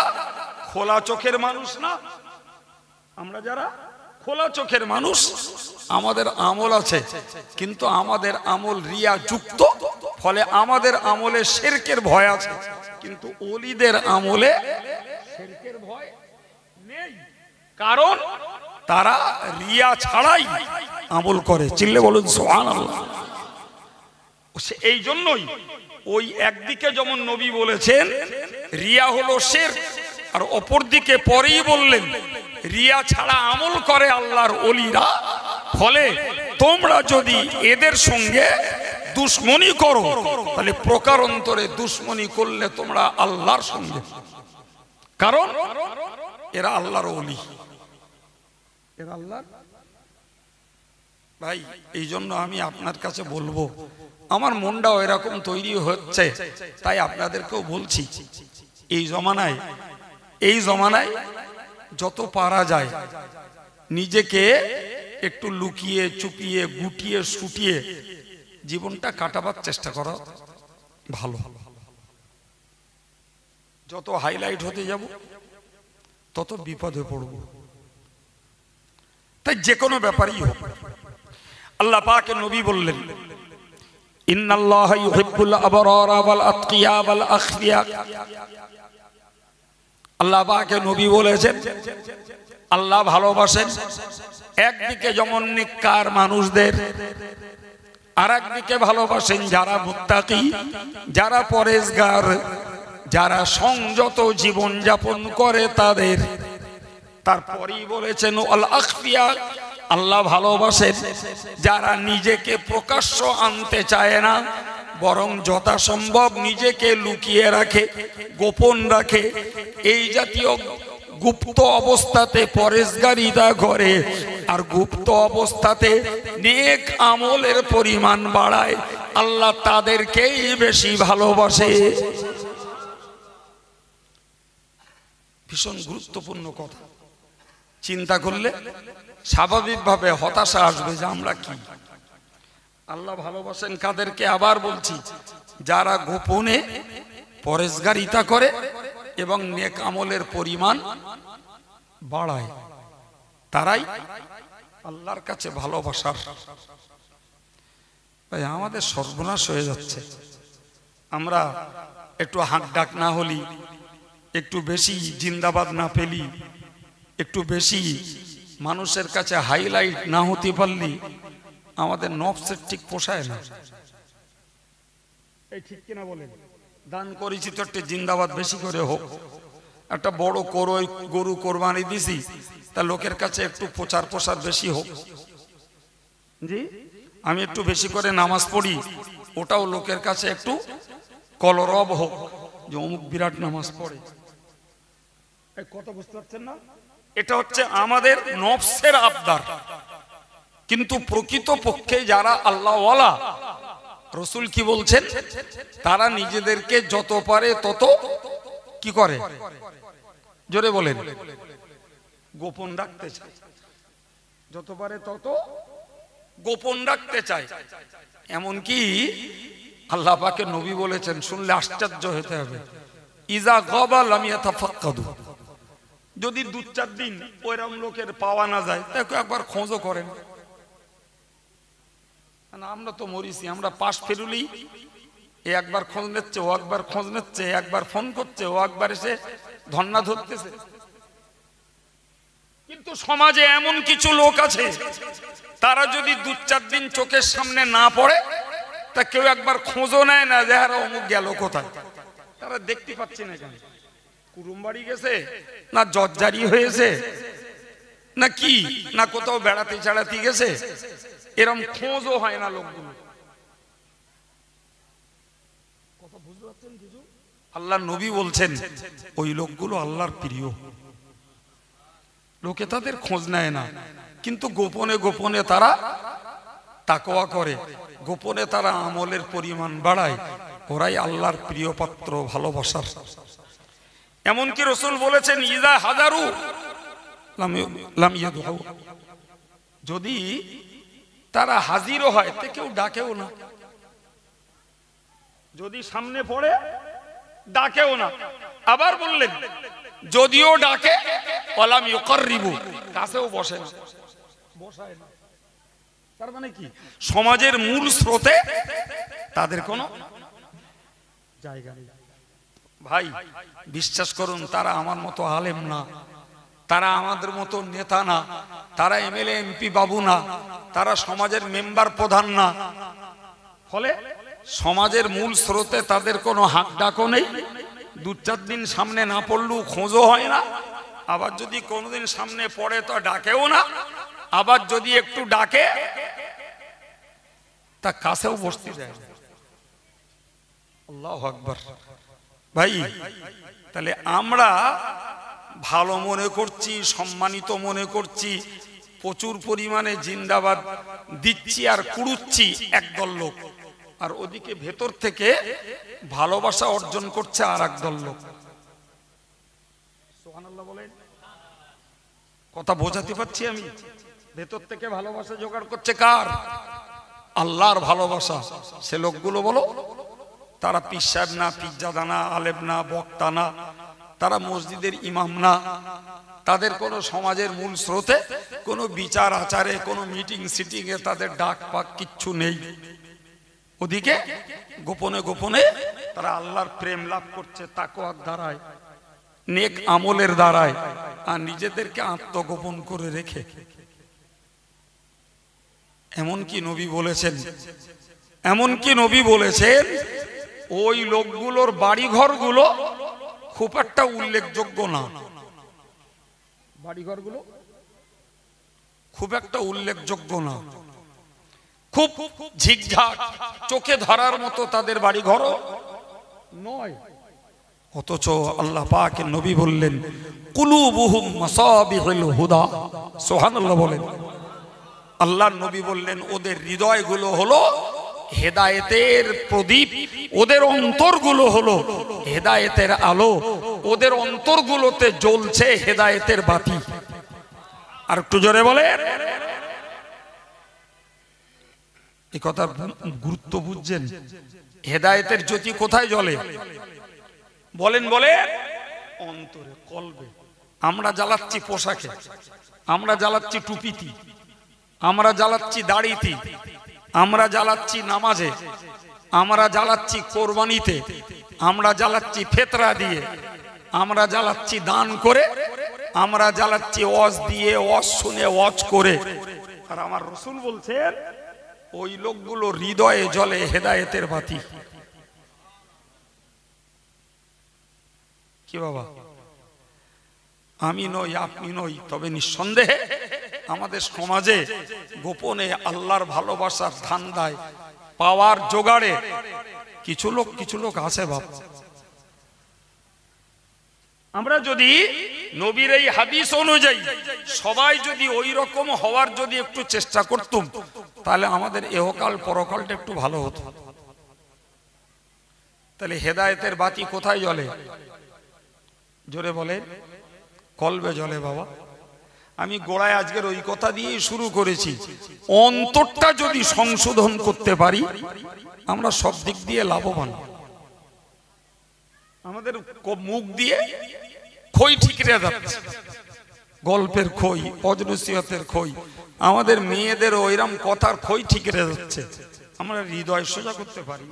খোলা চোখের মানুষ না, আমরা যারা খোলা চোখের মানুষ, আমাদের আমল আছে, কিন্তু আমাদের আমল রিয়া যুক্ত, ফলে আমাদের আমলে শিরকের ভয় আছে, কিন্তু ওলিদের আমলে শিরকের ভয় নেই, কারণ তারা রিয়া ছাড়াই আমল করে। চিল্লে বলুন সুবহানাল্লাহ। এই জন্যই ওই একদিকে যেমন নবী বলেছেন রিয়া হলো শিরক, আর অপর দিকে পরেই বললেন রিয়া ছাড়া আমল করে আল্লাহর ওলিরা, ফলে তোমরা যদি এদের সঙ্গে দুশমনি করো তাহলে প্রকারান্তরে দুশমনি করলে তোমরা আল্লাহর সঙ্গে, কারণ এরা আল্লাহর ওলি, এরা আল্লাহর। ভাই, এই জন্য আমি আপনার কাছে বলবো, আমার মনটাও এরকম তৈরি হচ্ছে, তাই আপনাদেরকেও বলছি, এই জমানায় যত পারা যায় নিজেকে একটু লুকিয়ে চুপিয়ে গুটিয়ে সুটিয়ে জীবনটা কাটাবার চেষ্টা করা ভালো। যত হাইলাইট হতে যাব তত বিপদে পড়ব। তাই যে কোনো ব্যাপারই হোক, আল্লাহ পাকের নবী বললেন, ইন্নাল্লাহা ইউহিব্বুল আবরারা ওয়াল আতকিয়া ওয়াল আখফিয়া। আল্লাহ পাকের নবী বলেছেন আল্লাহ ভালোবাসেন একদিকে যেমন নেককার মানুষদের, আর একদিকে ভালোবাসেন যারা মুত্তাকি, যারা পরেজগার, যারা সংযত জীবন যাপন করে তাদের। তারপরেই বলেছেন আল আখফিয়া, আল্লাহ ভালোবাসেন যারা নিজেকে প্রকাশ্য আনতে চায় না, বরং যথাসম্ভব নিজেকে লুকিয়ে রাখে, গোপন রাখে। এই জাতীয় গুপ্ত অবস্থাতে পরেশগারিতা করে আর গুপ্ত অবস্থাতে নেক আমলের পরিমাণ বাড়ায়, আল্লাহ তাদেরকেই বেশি ভালোবাসে। ভীষণ গুরুত্বপূর্ণ কথা। চিন্তা করলে স্বাভাবিকভাবে হতাশা আসবে যে আমরা কি, আল্লাহ ভালোবাসেন কাদেরকে? আবার বলছি, যারা গোপনে পরেশগারিতা করে এবং নেক আমলের পরিমাণ বাড়ায়, তারাই আল্লাহর কাছে ভালোবাসার। ভাই আমাদের সর্বনাশ হয়ে যাচ্ছে। আমরা একটু হাঁক ডাক না হলি, একটু বেশি জিন্দাবাদ না পেলি, একটু বেশি মানুষের কাছে হাইলাইট না হতে পারলি, আমাদের নফসের ঠিক পোষায় না। এই ঠিক কিনা বলেন? দান করেছি তো একটা জিন্দাবাদ বেশি করে হোক, একটা বড় গরু কোরবানি দিছি, তা লোকের কাছে একটু প্রচার প্রসার বেশি হোক। জি, আমি একটু বেশি করে নামাজ পড়ি, ওটাও লোকের কাছে একটু কলরব হোক যে অমুক বিরাট নামাজ পড়ে। কথা বুঝতে পারছেন না? এটা হচ্ছে আমাদের নফসের আবদার। কিন্তু প্রকৃত পক্ষে যারা আল্লাহওয়ালা, রসুল কি বলছেন? তারা নিজেদেরকে যত পারে তত কি করে? জোরে বলেন। গোপন রাখতে চায়, যত পারে তত গোপন রাখতে চায়। এমনকি আল্লাহ পাকের নবী বলেছেন, শুনলে আশ্চর্য হতে হবে, ইজা গাবা লাম ইয়াতাফাক্কাদু, যদি 2-4 দিন ওইরকম লোকের পাওয়া না যায়, তাকে একবার খোঁজও করেন। আমরা তো মরিছি, আমরা পাশ ফেরুলি, এ একবার খোঁজ নিচ্ছে, ও একবার খোঁজ নিচ্ছে, একবার ফোন করছে, ও একবার এসে ধন্না ধরতেছে। কিন্তু সমাজে এমন কিছু লোক আছে, তারা যদি 2-4 দিন চোখের সামনে না পড়ে, তা কেউ একবার খোঁজও নেয় না যে হারা অমুক গেল কোথায়। তারা দেখতে পাচ্ছি না কেন, কুরুমবাড়ি গেছে না জজ্জারি হয়েছে না কি, না কোথাও বেড়াতে চাড়াতে গেছে, এরম খোঁজও হয় না লোকগুলো। কথা বুঝতে পারছেন কিছু? আল্লাহর নবী বলছেন ওই লোকগুলো আল্লাহর প্রিয়। লোকে তাদের খোঁজ নেয় না, কিন্তু গোপনে গোপনে তারা তাকওয়া করে, গোপনে তারা আমলের পরিমাণ বাড়ায়, ওরাই আল্লাহর প্রিয় পাত্র, ভালোবাসার। এমনকি রাসূল বলেছেন, ইজা হাজারু লাম ইয়াদউ, যদি তারা হাজিরও হয় তে কেউ ডাকেও না, যদি সামনে পড়ে ডাকেও না। আবার বললেন, যদিও ডাকে ওয়ালাম ইউকাররিবু, কাছেও বসে না, বসায় না। তার মানে কি? সমাজের মূল স্রোতে তাদের কোনো জায়গা নেই। ভাই বিশ্বাস করুন, তারা আমার মতো আলেম না, তারা আমাদের মতো নেতা না, তারা এমএলএ এমপি বাবু না, তারা সমাজের মেম্বার প্রধান না। ফলে সমাজের মূল স্রোতে তাদের কোনো হাক ডাকও নেই, 2-4 দিন সামনে না পড়লেও খোঁজও হয় না। আবার যদি কোনোদিন সামনে পড়ে তো ডাকেও না, আবার যদি একটু ডাকে তা কাছেও বসতে যায়। আল্লাহু আকবার। ভাই তাহলে আমরা ভালো মনে করছি, সম্মানিত মনে করছি, প্রচুর পরিমাণে জিন্দাবাদ দিচ্ছি আর কুড়ুচ্ছি একদল লোক, আর ওদিকে ভেতর থেকে ভালোবাসা অর্জন করছে আর একদল লোক। সুবহানাল্লাহ বলেন। কথা বোঝাতে পারছি আমি? ভেতর থেকে ভালোবাসা জোগাড় করছে কার? আল্লাহর ভালোবাসা। সে লোকগুলো বলো, তারা পীর সাহেব না, পীরজাদা না, আলেম না, বক্তা না, তারা মসজিদের ইমাম না, তাদের কোনো সমাজের মূল স্রোতে কোনো বিচার আচারে, কোনো মিটিং সিটিং এ তাদের ডাক পাক কিচ্ছু নেই। ওদিকে গোপনে গোপনে তারা আল্লাহর প্রেম লাভ করছে তাকওয়ার দ্বারায়, নেক আমলের দ্বারায়, আর নিজেদেরকে আত্মগোপন করে রেখে। এমনকি নবী বলেছেন ওই লোকগুলোর বাড়িঘরগুলো খুব একটা উল্লেখযোগ্য না, বাড়িঘরগুলো খুব একটা উল্লেখযোগ্য না, খুব ঝিকঝাক চোখে ধরার মতো তাদের বাড়িঘর নয়। অথচ আল্লাহ পাকের নবী বললেন, কুলুবুহুম মাসাবিহুল হুদা। সুবহানাল্লাহ বলেন। আল্লাহর নবী বললেন, ওদের হৃদয়গুলো হলো হেদায়েতের প্রদীপ, ওদের অন্তরগুলো হলো হেদায়েতের আলো, ওদের অন্তরগুলোতে জ্বলছে হেদায়েতের বাতি। আর একটু জোরে বলেন। এই কথার গুরুত্ব বুঝছেন? হেদায়েতের জ্যোতি কোথায় জ্বলে? বলেন বলেন, অন্তরে, কলবে। আমরা জ্বালাচ্ছি পোশাকে, আমরা জ্বালাচ্ছি টুপিতে, আমরা জ্বালাচ্ছি দাড়িতে, আমরা জ্বালাচ্ছি নামাজে, আমরা জ্বালাচ্ছি কোরবানিতে, আমরা জ্বালাচ্ছি ফেতরা দিয়ে, আমরা জ্বালাচ্ছি দান করে, আমরা জ্বালাচ্ছি ওয়াজ দিয়ে, ওয়াজ শুনে, ওয়াজ করে। আর আমার রাসূল বলছেন ওই লোকগুলো হৃদয়ে জ্বলে হেদায়েতের বাতি। কি বাবা, আমি নই, আপনি নই, তবে নিঃসন্দেহে আমাদের সমাজে গোপনে আল্লাহর ভালোবাসার ধান্দায় পাওয়ার জোগাড়ে কিছু লোক আছে বাপ। আমরা যদি নবীর এই হাদিস অনুযায়ী সবাই যদি ওই রকম হওয়ার যদি একটু চেষ্টা করতাম, তাহলে আমাদের ইহকাল পরকালটা একটু ভালো হতো। তাহলে হেদায়েতের বাতি কোথায় জ্বলে? জোরে বলে, কলবে জ্বলে বাবা। আমি গোড়ায় আজকের ওই কথা দিয়ে শুরু করেছি, অন্তরটা যদি সংশোধন করতে পারি আমরা সব দিক দিয়ে লাভবান। আমাদের মুখ দিয়ে খই ঠিকরে যাচ্ছে, গল্পের খই, অজনসিহতের খই, আমাদের মেয়েদের ওইরকম কথার খই ঠিকরে যাচ্ছে। আমরা হৃদয় সোজা করতে পারি,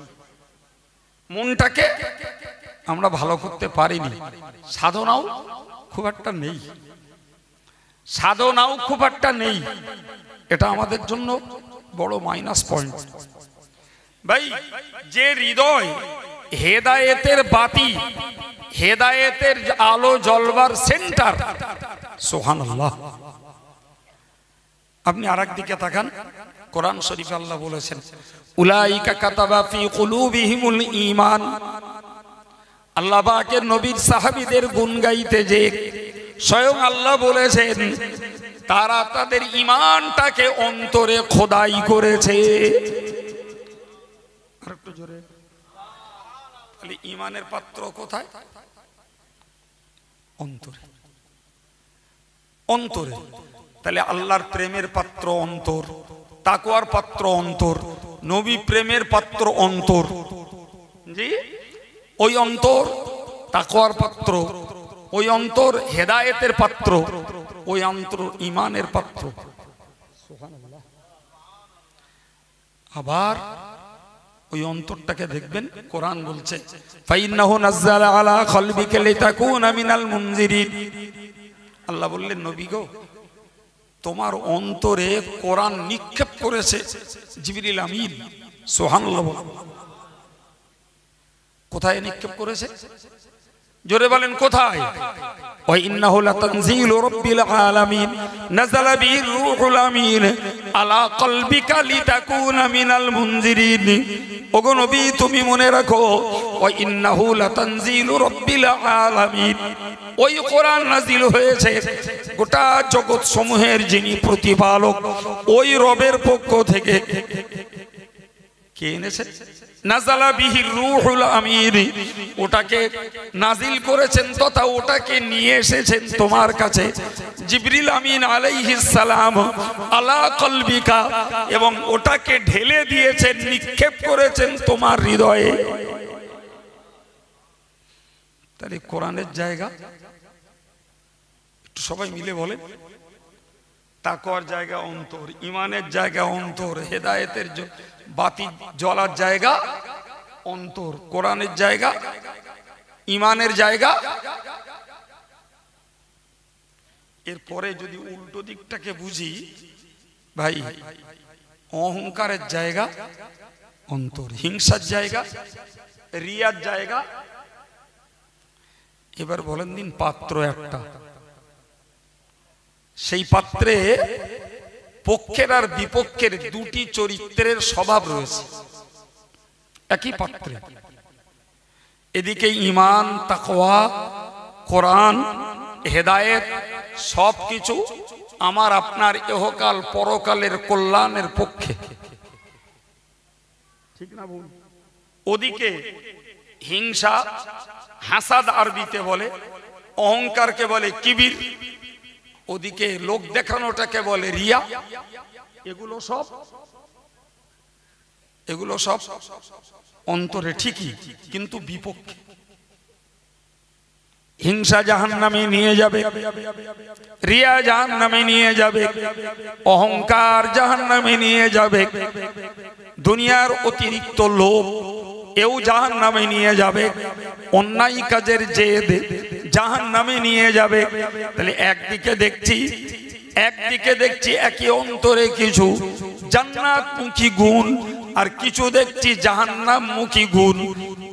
মনটাকে আমরা ভালো করতে পারিনি। সাধনাও খুব একটা নেই, সাধনাও খুব একটা নেই। এটা আমাদের জন্য বড় মাইনাস পয়েন্ট ভাই। যে হৃদয় হেদায়েতের বাতি, হেদায়েতের আলো জ্বলবার সেন্টার, সুবহানাল্লাহ। আপনি আরেক দিকে তাকান, কোরআন শরীফে আল্লাহ বলেছেন উলাইকা কাতাবা ফি কুলুবিহিমুল ঈমান। আল্লাহ পাকের নবীর সাহাবীদের গুণ গাইতে যে স্বয়ং আল্লাহ বলেছেন তারা তাদের ঈমানটাকে অন্তরে খোদাই করেছে। আরেকটু জোরে। তাহলে ঈমানের পাত্র কোথায়? অন্তরে, অন্তরে। তাহলে আল্লাহর প্রেমের পাত্র অন্তর, তাকওয়ার পাত্র অন্তর, নবী প্রেমের পাত্র অন্তর। জি, ওই অন্তর তাকওয়ার পাত্র, ওই অন্তর হেদায়েতের পাত্র, ওই অন্তর ঈমানের পাত্র। আবার ওই অন্তরটাকে দেখবেন, কোরআন বলছে ফাইন্নাহু নাযালা আলা কলবিকা লিতাকুনা মিনাল মুনজিরিন। আল্লাহ বললেন নবী গো, তোমার অন্তরে কোরআন নিক্ষেপ করেছে জিবরিল আমিন। সুবহানাল্লাহ। কোথায় নিক্ষেপ করেছে? জোরে বলেন কোথায়? ওয়া ইন্নাহু লাতানজিলু রাব্বিল আলামিন নাযালা বিহির রূহুল আমিন আলা কলবিকা লিতাকুনা মিনাল মুনজিরিন। ওগো নবী তুমি মনে রাখো, ওয়া ইন্নাহু লাতানজিলু রাব্বিল আলামিন, ওই কোরআন নাজিল হয়েছে গোটা জগৎ সমূহের যিনি প্রতিপালক, ওই রবের পক্ষ থেকে। কে এনেছে? নাযালা বিহির রূহুল আমিন, ওটাকে নাজিল করেছেন তথা ওটাকে নিয়ে এসেছেন তোমার কাছে জিবরিল আমিন আলাইহিস সালাম আলা কলবিকা, এবং ওটাকে ঢেলে দিয়েছেন, নিক্ষেপ করেছেন তোমার হৃদয়ে। তাহলে কোরআনের জায়গা একটু সবাই মিলে বলেন, তাকওয়ার জায়গা অন্তর, ঈমানের জায়গা অন্তর, হেদায়েতের বাতি জ্বলার জায়গা অন্তর, কোরআনের জায়গা, ঈমানের জায়গা। এরপরে যদি উল্টো দিকটাকে বুঝি ভাই, অহংকারের জায়গা অন্তর, হিংসার জায়গা, রিয়ার জায়গা। এবার বলেন দিন পাত্র একটা, সেই পাত্রে পক্ষের আর বিপক্ষের দুটি চরিত্রের স্বভাব রয়েছে একই পাত্রে। এদিকে ঈমান, তাকওয়া, কোরআন, হেদায়েত সবকিছু আমার আপনার ইহকাল পরকালের কল্যাণের পক্ষে, ঠিক না ভুল? ওদিকে হিংসা, হাসাদ আরবিতে বলে, অহংকারকে বলে কিবির, ওদিকে লোক দেখানোটাকে বলে রিয়া। এগুলো সব এগুলো সব অন্তরে ঠিকই, কিন্তু বিপক্ষে। হিংসা জাহান্নামে নিয়ে যাবে, রিয়া জাহান্নামে নিয়ে যাবে, অহংকার জাহান্নামে নিয়ে যাবে, দুনিয়ার অতিরিক্ত লোভ এও জাহান্নামে নিয়ে যাবে, অন্যায় কাজের জেদ জাহান্নামে নিয়ে যাবে। তাহলে একদিকে দেখছি একই অন্তরে কিছু জান্নাতমুখী গুণ, আর কিছু দেখছি জাহান্নামমুখী গুণ।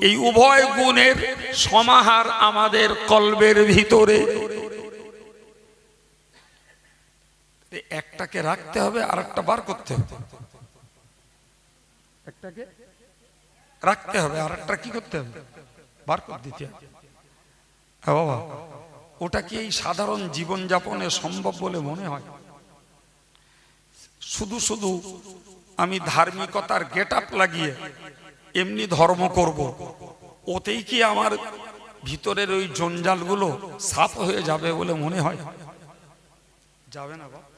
এই উভয় গুণের সমাহার আমাদের কলবের ভিতরে। একটাকে রাখতে হবে আর একটা বার করতে হবে। একটাকে রাখতে হবে আর একটা কি করতে হবে? বার করে দিতে হবে। হ্যাঁ বাবা, ওটা কি এই সাধারণ জীবনযাপনে সম্ভব বলে মনে হয়? শুধু শুধু আমি ধার্মিকতার গেট আপ লাগিয়ে এমনি ধর্ম করব, ওতেই কি আমার ভিতরের ওই জঞ্জালগুলো সাফ হয়ে যাবে বলে মনে হয়? যাবে না বাবা,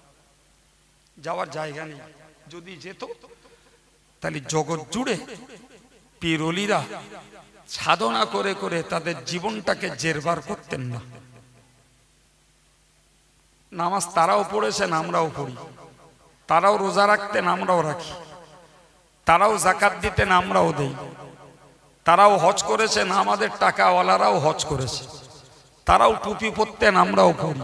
যাওয়ার জায়গা নেই। যদি যেত তাহলে জগৎ জুড়ে পীরলিরা সাধনা করে করে তাদের জীবনটাকে জেরবার করতেন না। নামাজ তারাও পড়েছেন, আমরাও পড়ি। তারাও রোজা রাখতেন, আমরাও রাখি। তারাও জাকাত দিতেন, আমরাও দেই। তারাও হজ করেছেন, আমাদের টাকাওয়ালারাও হজ করেছে। তারাও টুপি পরতেন, আমরাও পরি।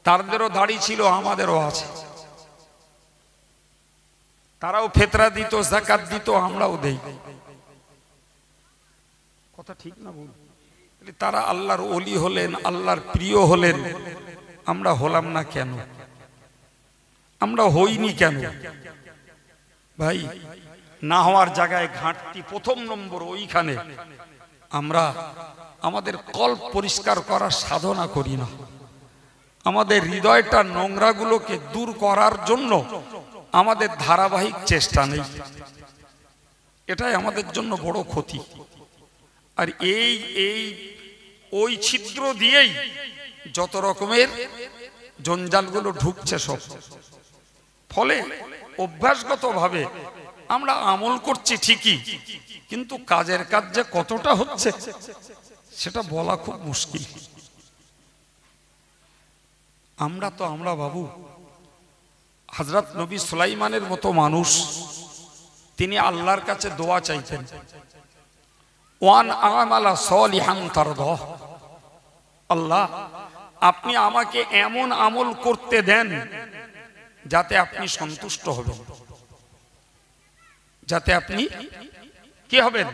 তাদেরও দাড়ি ছিল, আমাদেরও আছে। তারাও ফিতরা দিত, জাকাত দিত, আমরাও দেই। কথা ঠিক না বল? তারা আল্লাহর ওলি হলেন, আল্লাহর প্রিয় হলেন, আমরা হলাম না কেন? আমরা হইনি কেন? ভাই, না হওয়ার জায়গায় ঘাটতি প্রথম নম্বর ওইখানে। আমরা আমাদের কল্প পরিষ্কার করার সাধনা করি না। আমাদের হৃদয়টা নোংরাগুলোকে দূর করার জন্য আমাদের ধারাবাহিক চেষ্টা নেই। এটাই আমাদের জন্য বড় ক্ষতি। আর ওই ছিদ্র দিয়েই যত রকমের জঞ্জালগুলো ঢুকছে সব। ফলে অভ্যাসগতভাবে আমরা আমল করছি ঠিকই, কিন্তু কাজের কাজ যে কতটা হচ্ছে সেটা বলা খুব মুশকিল। আমরা বাবু, হযরত নবী সুলাইমানের মতো মানুষ, তিনি আল্লাহর কাছে দোয়া চাইতেন, ওয়ান আমালা সলিহান তারদাহ। আল্লাহ, আপনি আমাকে এমন আমল করতে দেন যাতে আপনি সন্তুষ্ট হবেন। যাতে আপনি কি হবেন?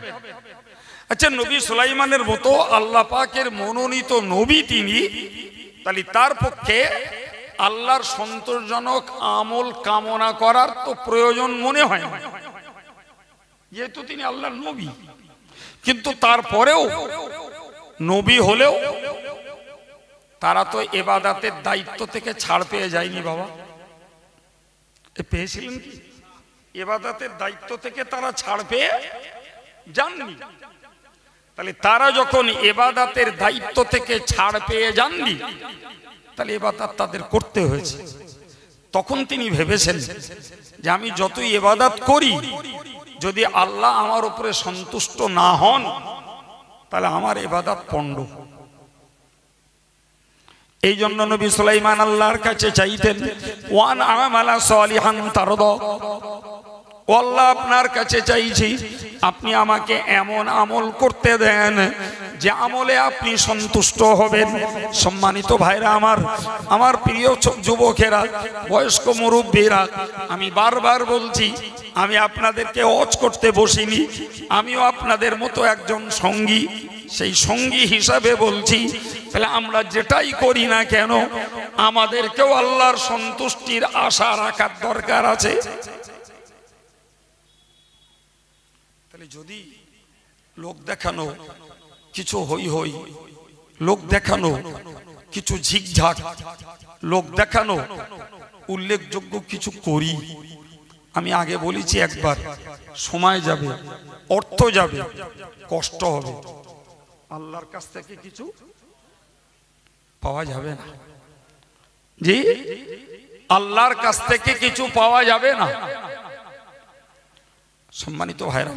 আচ্ছা, নবী সুলাইমানের মতো আল্লাহ পাকের মনোনীত নবী তিনি, তাহলে তার পক্ষে আল্লাহর সন্তোষজনক আমল কামনা করার তো প্রয়োজন মনে হয় না, যেহেতু তিনি আল্লাহর নবী। কিন্তু তারপরেও নবী হলেও তারা তো ইবাদতের দায়িত্ব থেকে ছাড় পেয়ে যায়নি বাবা। পেয়েছিলেন কি? ইবাদতের দায়িত্ব থেকে তারা ছাড় পেয়ে যাননি। তাহলে তারা যখন ইবাদতের দায়িত্ব থেকে ছাড় পেয়ে যাননি, তাহলে ইবাদত তাদের করতে হয়েছে। তখন তিনি ভেবেছেন যে আমি যতই ইবাদত করি, যদি আল্লাহ আমার উপরে সন্তুষ্ট না হন তাহলে আমার ইবাদত পণ্ড। এই জন্য নবী সুলাইমান আল্লাহর কাছে চাইতেন, ওয়ান আমালা সলিহান তারদা। ও আল্লাহ, আপনার কাছে চাইছি আপনি আমাকে এমন আমল করতে দেন যে আমলে আপনি সন্তুষ্ট হবেন। সম্মানিত ভাইরা আমার প্রিয় যুবকেরা, বয়স্ক মুরব্বীরা, আমি বারবার বলছি, আমি আপনাদেরকে ওয়াজ করতে বসিনি। আমিও আপনাদের মতো একজন সঙ্গী। সেই সঙ্গী হিসাবে বলছি, তাহলে আমরা যেটাই করি না কেন আমাদেরকেও আল্লাহর সন্তুষ্টির আশা রাখার দরকার আছে। তাহলে যদি লোক দেখানো কিছু হই হই, লোক দেখানো কিছু ঝিকঝাক, লোক দেখানো উল্লেখযোগ্য কিছু করি, আমি আগে বলেছি একবার, সময় যাবে, অর্থ যাবে, কষ্ট হবে, আল্লাহর কাছ থেকে কিছু পাওয়া যাবে না। জি, আল্লাহর কাছ থেকে কিছু পাওয়া যাবে না। সম্মানিত ভাইরা,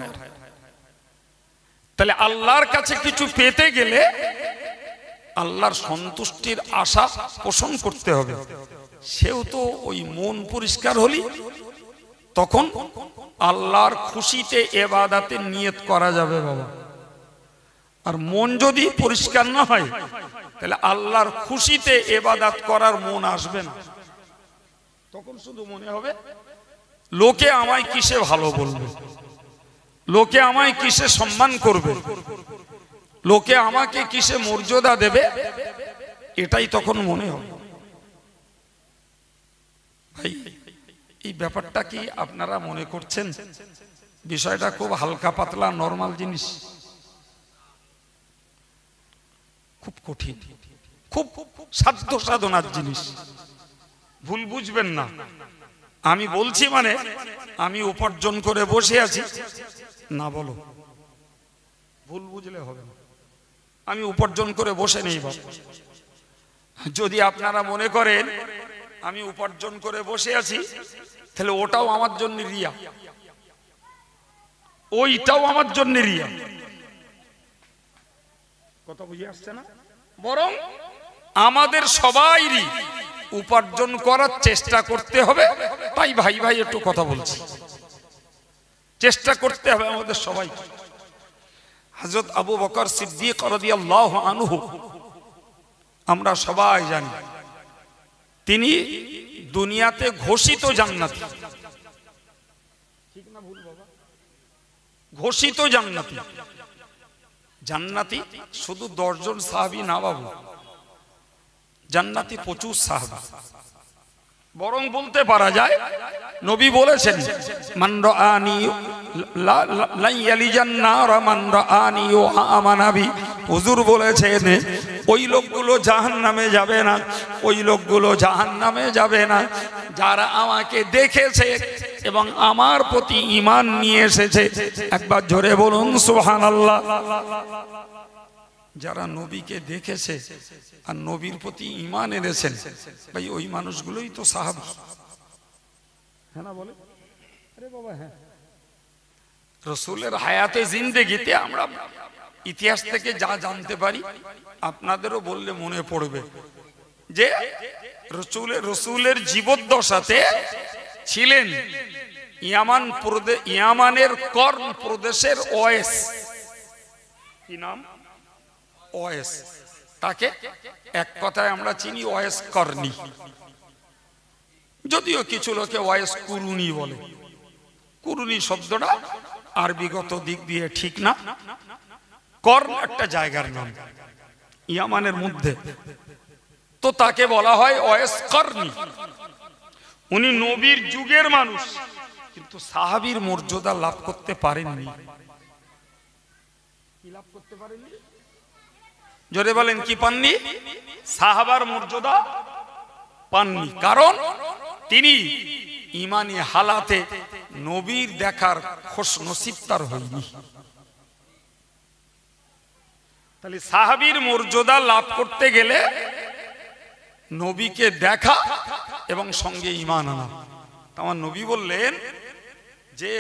তাহলে আল্লাহর কাছে কিছু পেতে গেলে আল্লাহর সন্তুষ্টির আশা পোষণ করতে হবে। সেও তো ওই মন পরিষ্কার হলি তখন আল্লাহর খুশিতে ইবাদতের নিয়ত করা যাবে বাবা। আর মন যদি পরিষ্কার না হয় তাহলে আল্লাহর খুশিতে ইবাদত করার মন আসবে না। তখন শুধু মনে হবে লোকে আমায় কিসে ভালো বলবে, লোকে আমায় কিসে সম্মান করবে, লোকে আমাকে কিসে মর্যাদা দেবে, এটাই তখন মনে হবে। ভাই, এই ব্যাপারটা কি আপনারা মনে করছেন বিষয়টা খুব হালকা পাতলা নরমাল জিনিস? খুব কঠিন, খুব সাধ্য সাধনার জিনিস। ভুল বুঝবেন না। আমি বলছি মানে আমি উপার্জন করে বসে আছি না, বলো, ভুল বুঝলে হবে না। আমি উপার্জন করে বসে নেই বাবা। যদি আপনারা মনে করেন আমি উপার্জন করে বসে আছি তাহলে ওটাও আমার জন্য রিয়া, ওইটাও আমার জন্য রিয়া। কথা বুঝে আসছে না? বরং আমাদের সবাইরই উপার্জন করার চেষ্টা করতে হবে। তাই ভাই ভাই একটু কথা বলছি, চেষ্টা করতে হবে আমাদের সবাই। হযরত আবু বকর সিদ্দিক রাদিয়াল্লাহু আনহু আমরা সবাই জানি, তিনি দুনিয়াতে ঘোষিত জান্নাতি। ঠিক না ভুল বাবা? ঘোষিত জান্নাতি। জান্নাতি শুধু 10 জন সাহাবী না বাবু, জান্নাতি প্রচুর সাহাবা। বরং বলতে পারা যায় নবী বলেছেন মান রাআনি লা ইয়ালিজান নার মান রাআনি ওয়া আমানা বি। হুজুর বলেছেন ওই লোকগুলো জাহান্নামে যাবে না, ওই লোকগুলো জাহান্নামে যাবে না যারা আমাকে দেখেছে এবং আমার প্রতি ঈমান নিয়ে এসেছে। একবার জোরে বলুন সুবহানাল্লাহ। যারা নবীকে দেখেছে আর নবীর প্রতি ঈমান এনেছেন, ভাই ওই মানুষগুলোই তো সাহাবা। হ্যাঁ না বলে? আরে বাবা হ্যাঁ। রাসূলের হায়াতে জিন্দেগিতে আমরা ইতিহাস থেকে যা জানতে পারি আপনাদেরও বললে মনে পড়বে যে রাসূলের জীবদ্দশাতে ছিলেন ইয়ামানের কর্ন প্রদেশের ওয়েস। কি নাম? ওয়েস। তাকে এক কথায় আমরা চিনি ওয়েস কর্নি, যদিও কিছু লোকে ওয়েস কুরুনি বলে। কুরুনি শব্দটা আরবিগত দিক দিয়ে ঠিক না। কর্ন একটা জায়গার নাম ইয়ামানের মধ্যে, তো তাকে বলা হয় ওয়েস কর্নি। উনি নবীর যুগের মানুষ কিন্তু সাহাবীর মর্যাদা লাভ করতে পারেননি। কি লাভ করতে পারেননি? জোরে বলেন, কি পাননি? সাহাবার মর্যাদা পাননি। কারণ তিনি ঈমানি হালাতে নবীর দেখার খুশ নসিব তার হয়নি। তাহলে সাহাবীর মর্যাদা লাভ করতে গেলে নবীকে দেখা এবং সঙ্গে ঈমান আনা। আমার নবী বললেন যে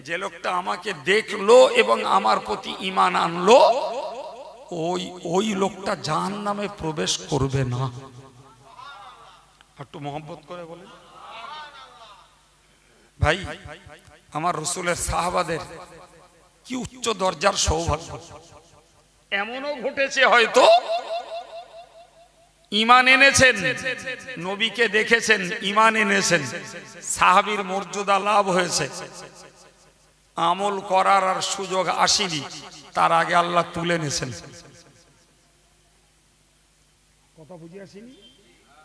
যে লোকটা আমাকে দেখলো এবং আমার প্রতি ঈমান আনলো ওই লোকটা জাহান্নামে প্রবেশ করবে না। একটু মহব্বত করে বলেন ভাই। আমার রাসূলের সাহাবাদের কি উচ্চ দরজার সৌভাগ্য। এমনও ঘটেছে হয়তো ঈমান এনেছেন, নবীকে দেখেছেন, ঈমান এনেছেন, সাহাবীর মর্যাদা লাভ হয়েছে, আমল করার আর সুযোগ আসেনি, তার আগে আল্লাহ তুলে নিয়েছেন। কথা বুঝে আসেনি?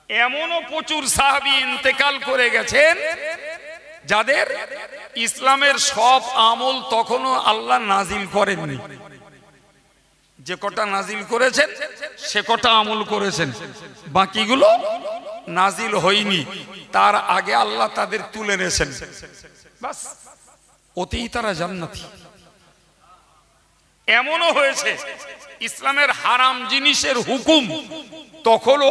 এমনও প্রচুর সাহাবী ইন্তেকাল করে গেছেন যাদের ইসলামের সব আমল তখনও আল্লাহ নাজিল করেননি। যে কটা নাজিল করেছেন সে কটা আমল করেছেন, বাকিগুলো নাজিল হয়নি, তার আগে আল্লাহ তাদের তুলে নিয়েছেন। বাস, ওতেই তারা জান্নাতি। এমনও হয়েছে ইসলামের হারাম জিনিসের হুকুম তখনও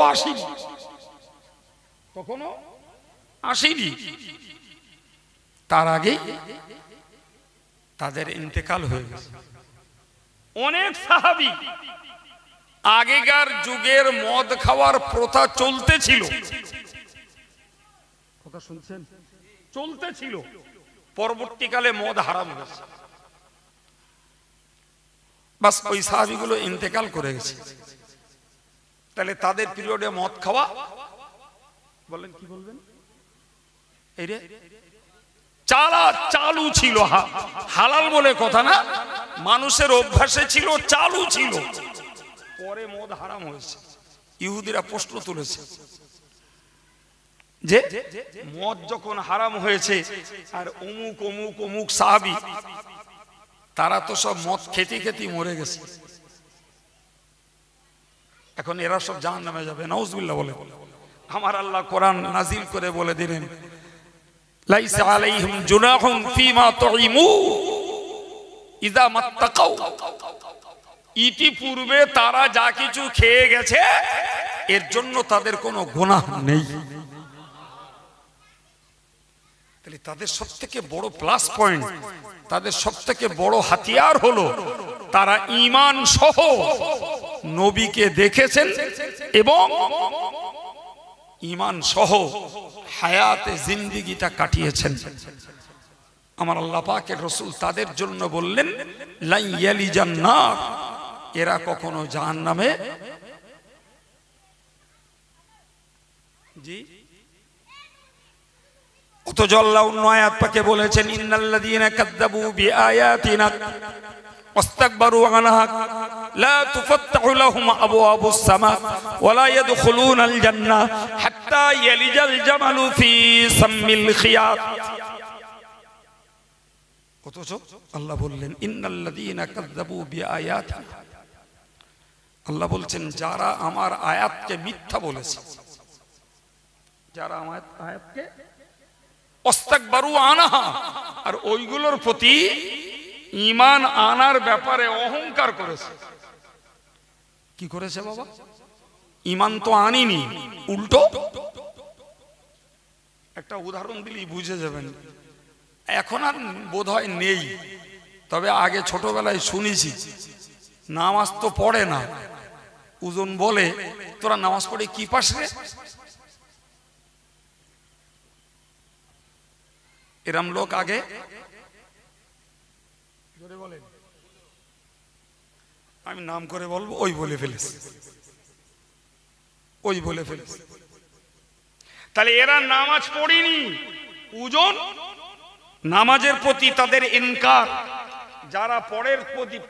আসেনি, তার আগেই তাদের ইন্তেকাল হয়ে গেছে। অনেক সাহাবী আগেকার যুগের মদ খাওয়ার প্রথা চলতেছিল, কথা শুনছেন, চলতেছিল, পরবর্তীকালে মদ হারাম হয়েছে। বাস ওই সাহাবীগুলো ইন্তেকাল করে গেছে। তাহলে তাদের পিরিয়ডে মদ খাওয়া, বলেন কি বলবেন, এই রে চালু ছিল, হালাল বলে কথা না, মানুষের অভ্যাসে ছিল, চালু ছিল। পরে মদ হারাম হয়েছে। ইহুদিরা প্রশ্ন তুলেছে যে মদ যখন হারাম হয়েছে আর অমুক অমুক অমুক সাহাবী তারা তো সব মদ খেতে খেতে মরে গেছে, এখন এরা সব জাহান্নামে যাবে, নাউজুবিল্লাহ বলে। আমার আল্লাহ কোরআন নাজিল করে বলে দিলেন, লাইসা আলাইহিম জুনাহুন ফিমা তুইমু ইযা মাত্তাকাউ, ইতিপূর্বে তারা যা কিছু খেয়ে গেছে এর জন্য তাদের কোনো গুনাহ নেই। তাহলে তাদের সবথেকে বড় প্লাস পয়েন্ট, তাদের সবথেকে বড় হাতিয়ার হলো তারা ঈমান সহ নবীকে দেখেছেন এবং ঈমান সহ হায়াতে জিন্দেগিটা কাটিয়েছেন। আমার আল্লাহ পাকের রাসূল তাদের জন্য বললেন, লা ইয়ালিজান নার, এরা কখনো জাহান্নামে, জি। অথচ আল্লাহ অন্য আয়াত পাকে বলেছেন, ইন্নাল্লাযীনা কাযযাবু বিআয়াতিনা ওয়াস্তাকবারু আনহা লা তুফাত্তাহু লাহুম আবওয়াবুস সামা ওয়া লা ইয়াদখুলুনাল জান্নাহ হাত্তা ইয়ালিজাল জামালু ফি সাম্মিল খিয়াত। অথচ আল্লাহ বললেন, ইন্নাল্লাযীনা কাযযাবু বিআয়াতিনা, আল্লাহ বলছেন যারা আমার আয়াতকে মিথ্যা বলেছে, যারা আমার আয়াতকে ওয়াস্তাকবারু আনহা, আর ওইগুলোর প্রতি ঈমান আনার ব্যাপারে অহংকার করেছে। কি করেছে বাবা? ঈমান তো আনিনি, উল্টো। একটা উদাহরণ দিলেই বুঝে যাবেন, এখন আর বোধহয় নেই, তবে আগে ছোটবেলায় শুনেছি, নামাজ তো পড়ে না, উজন বলে তোরা নামাজ পড়ে কি পাস রে, এরম লোক আগে বলেন, আমি নাম করে বলবো, ওই বলে ফেলেছে, ওই বলে ফেলেছে। তাহলে এরা নামাজ পড়েনি, উজন, নামাজের প্রতি তাদের ইনকার, যারা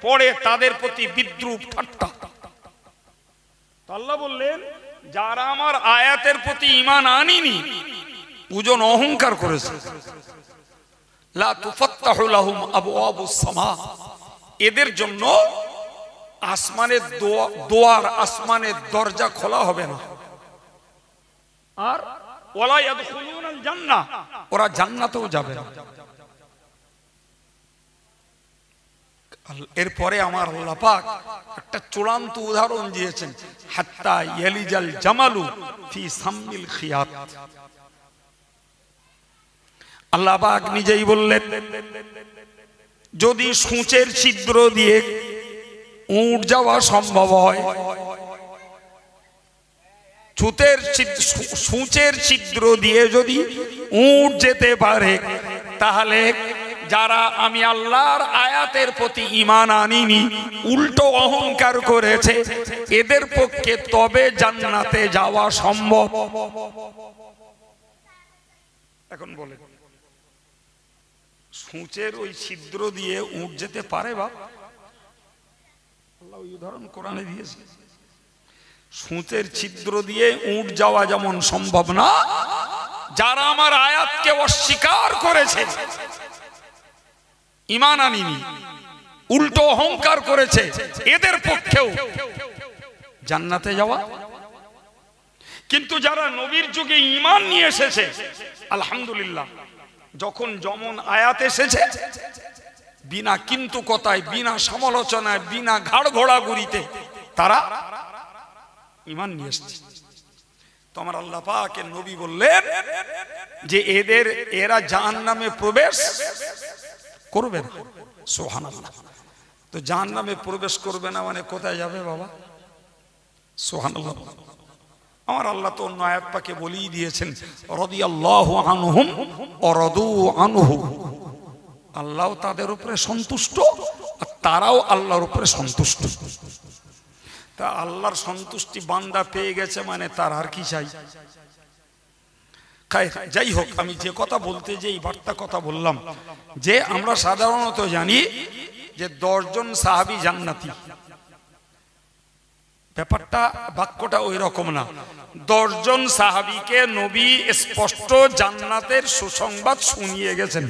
পড়ে তাদের প্রতি বিদ্রুপ ঠাট্টা। আল্লাহ বললেন যারা আমার আয়াতের প্রতি ঈমান আনিনি, উজন অহংকার করেছে, লা তুফাত্তাহু লাহুম আবওয়াবুস সামা, এদের জন্য আসমানের দোয়ার, আসমানের দরজা খোলা হবে না, আর ওয়ালা ইয়াদখুলুনাল জান্নাহ, ওরা জান্নাতেও যাবে না। এরপরে আমার আল্লাহ পাক একটা চূড়ান্ত উদাহরণ দিয়েছেন, হাত্তা ইয়ালিজাল জামালু ফি সাম্মিল খিয়াত। আল্লাহ পাক নিজেই বললেন, যদি সূঁচের ছিদ্র দিয়ে উট যাওয়া সম্ভব হয়, সূঁচের ছিদ্র দিয়ে যদি উট যেতে পারে, তাহলে যারা আমি আল্লাহর আয়াতের প্রতি ঈমান আনিনি, উল্টো অহংকার করেছে, এদের পক্ষে তবে জান্নাতে যাওয়া সম্ভব। এখন বলে, সূঁচের ওই ছিদ্র দিয়ে উট যেতে পারে? বাপ, আল্লাহ ওই উদাহরণ কোরআনে দিয়েছে। সূঁচের ছিদ্র দিয়ে উট যাওয়া যেমন সম্ভব না, যারা আমার আয়াতকে অস্বীকার করেছে, ঈমান আনিনি, উল্টো অহংকার করেছে, এদের পক্ষেও জান্নাতে যাওয়া। কিন্তু যারা নবীর যুগে ঈমান নিয়ে এসেছে, আলহামদুলিল্লাহ, যখন যেমন আয়াত এসেছে, বিনা কিন্তু কথায়, বিনা সমালোচনায়, বিনা ঘাড় ঘোড়াগুড়িতে তারা ঈমান নিয়ে এসেছে। তো আমার আল্লাহ পাকের নবী বললেন যে এরা জাহান্নামে প্রবেশ করবে না। সুবহানাল্লাহ। তো জাহান্নামে প্রবেশ করবে না মানে কোথায় যাবে বাবা? সুবহানাল্লাহ। আমার আল্লাহ তো অন্য আয়াত পাকে বলেই দিয়েছেন, রাদিয়াল্লাহু আনহুম ওয়া রাদু আনহু। আল্লাহ তাদের উপরে সন্তুষ্ট আর তারাও আল্লাহর উপরে সন্তুষ্ট। তা আল্লাহর সন্তুষ্টি বান্দা পেয়ে গেছে মানে তার আর কি চাই? যাই হোক, আমি যে কথা বলতে যে এই বার্তা কথা বললাম, যে আমরা সাধারণত জানি যে 10 জন সাহাবী জান্নাতি। ব্যাপারটা বাক্যটা ওই রকম না। 10 জন সাহাবীকে নবী স্পষ্ট জান্নাতের সুসংবাদ শুনিয়ে গেছেন,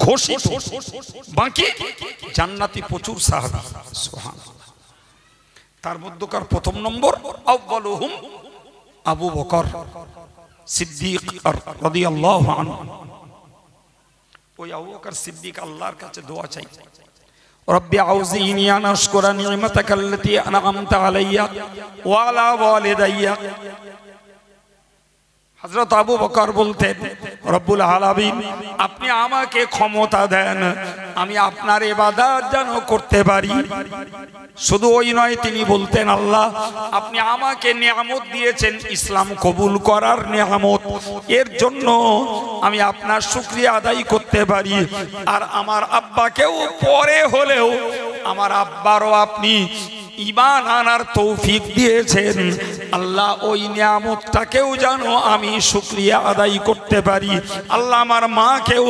ঘোষিত। বাকি জান্নাতি প্রচুর সাহাবী, সুবহানাল্লাহ। তার মধ্যকার প্রথম নম্বর আউয়ালুহুম আবু বকর সিদ্দিক রাদিয়াল্লাহু আনহু। ওই আবু বকর সিদ্দিক আল্লাহর কাছে দোয়া চাই, রব্বি আউযিনি আন আশকুরা নি'মাতাকাল্লাতী আন'আমতা আলাইয়া ওয়া আলা ওয়ালিদাইয়া। হযরত আবু বকর বলতেন, রব্বুল আলামিন আপনি আমাকে ক্ষমতা দেন, আমি আপনার ইবাদত যেন করতে পারি। শুধু ওই নয়, তিনি বলতেন, আল্লাহ আপনি আমাকে নিয়ামত দিয়েছেন ইসলাম কবুল করার নিয়ামত, এর জন্য আমি আপনার শুকরিয়া আদায় করতে পারি। আর আমার আব্বাকেও পরে হলেও আমার আব্বারও আপনি ঈমান আনার তৌফিক দিয়েছেন, আল্লাহ ওই নিয়ামতটাকেও যেন আমি শুকরিয়া আদায় করতে পারি। আল্লাহ আমার মাকেও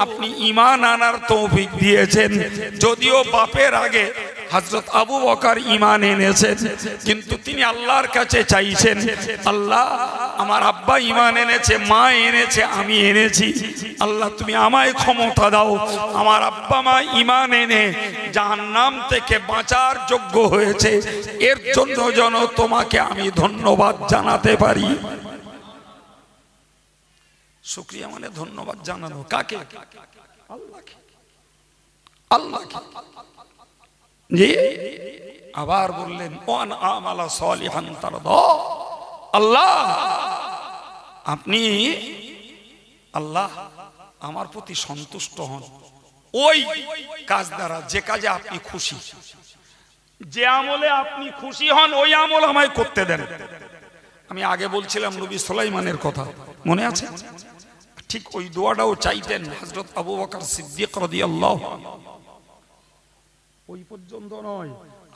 আপনি ঈমান আনার তৌফিক দিয়েছেন। যদিও বাপের আগে হযরত আবু বকর ঈমান এনেছেন, কিন্তু তিনি আল্লাহর কাছে চাইছেন, আল্লাহ আমার আব্বা ঈমান এনেছে, মা এনেছে, আমি এনেছি, আল্লাহ তুমি আমায় ক্ষমতা দাও, আমার আব্বা মা ঈমান এনে জাহান্নাম থেকে বাঁচার যোগ্য হয়েছে, এর জন্য যেন তোমাকে আমি ধন্যবাদ জানাতে পারি। শুকরিয়া মানে ধন্যবাদ জানানো। কাকে? আল্লাহকে। আল্লাহকে। জি। আবার বললেন, ওয়ান আমালা সালিহান তারদা। আল্লাহ আপনি, আল্লাহ আমার প্রতি সন্তুষ্ট হন ওই কাজ দ্বারা যে কাজে আপনি খুশি, যে আমলে আপনি খুশি হন ওই আমল আমায় করতে দেন। আমি আগে বলছিলাম নবী সুলাইমানের কথা, মনে আছে? ঠিক ওই দোয়াটাও চাইতেন হযরত আবু বকর সিদ্দিক রাদিয়াল্লাহু আনহু। ওই পর্যন্ত নয়,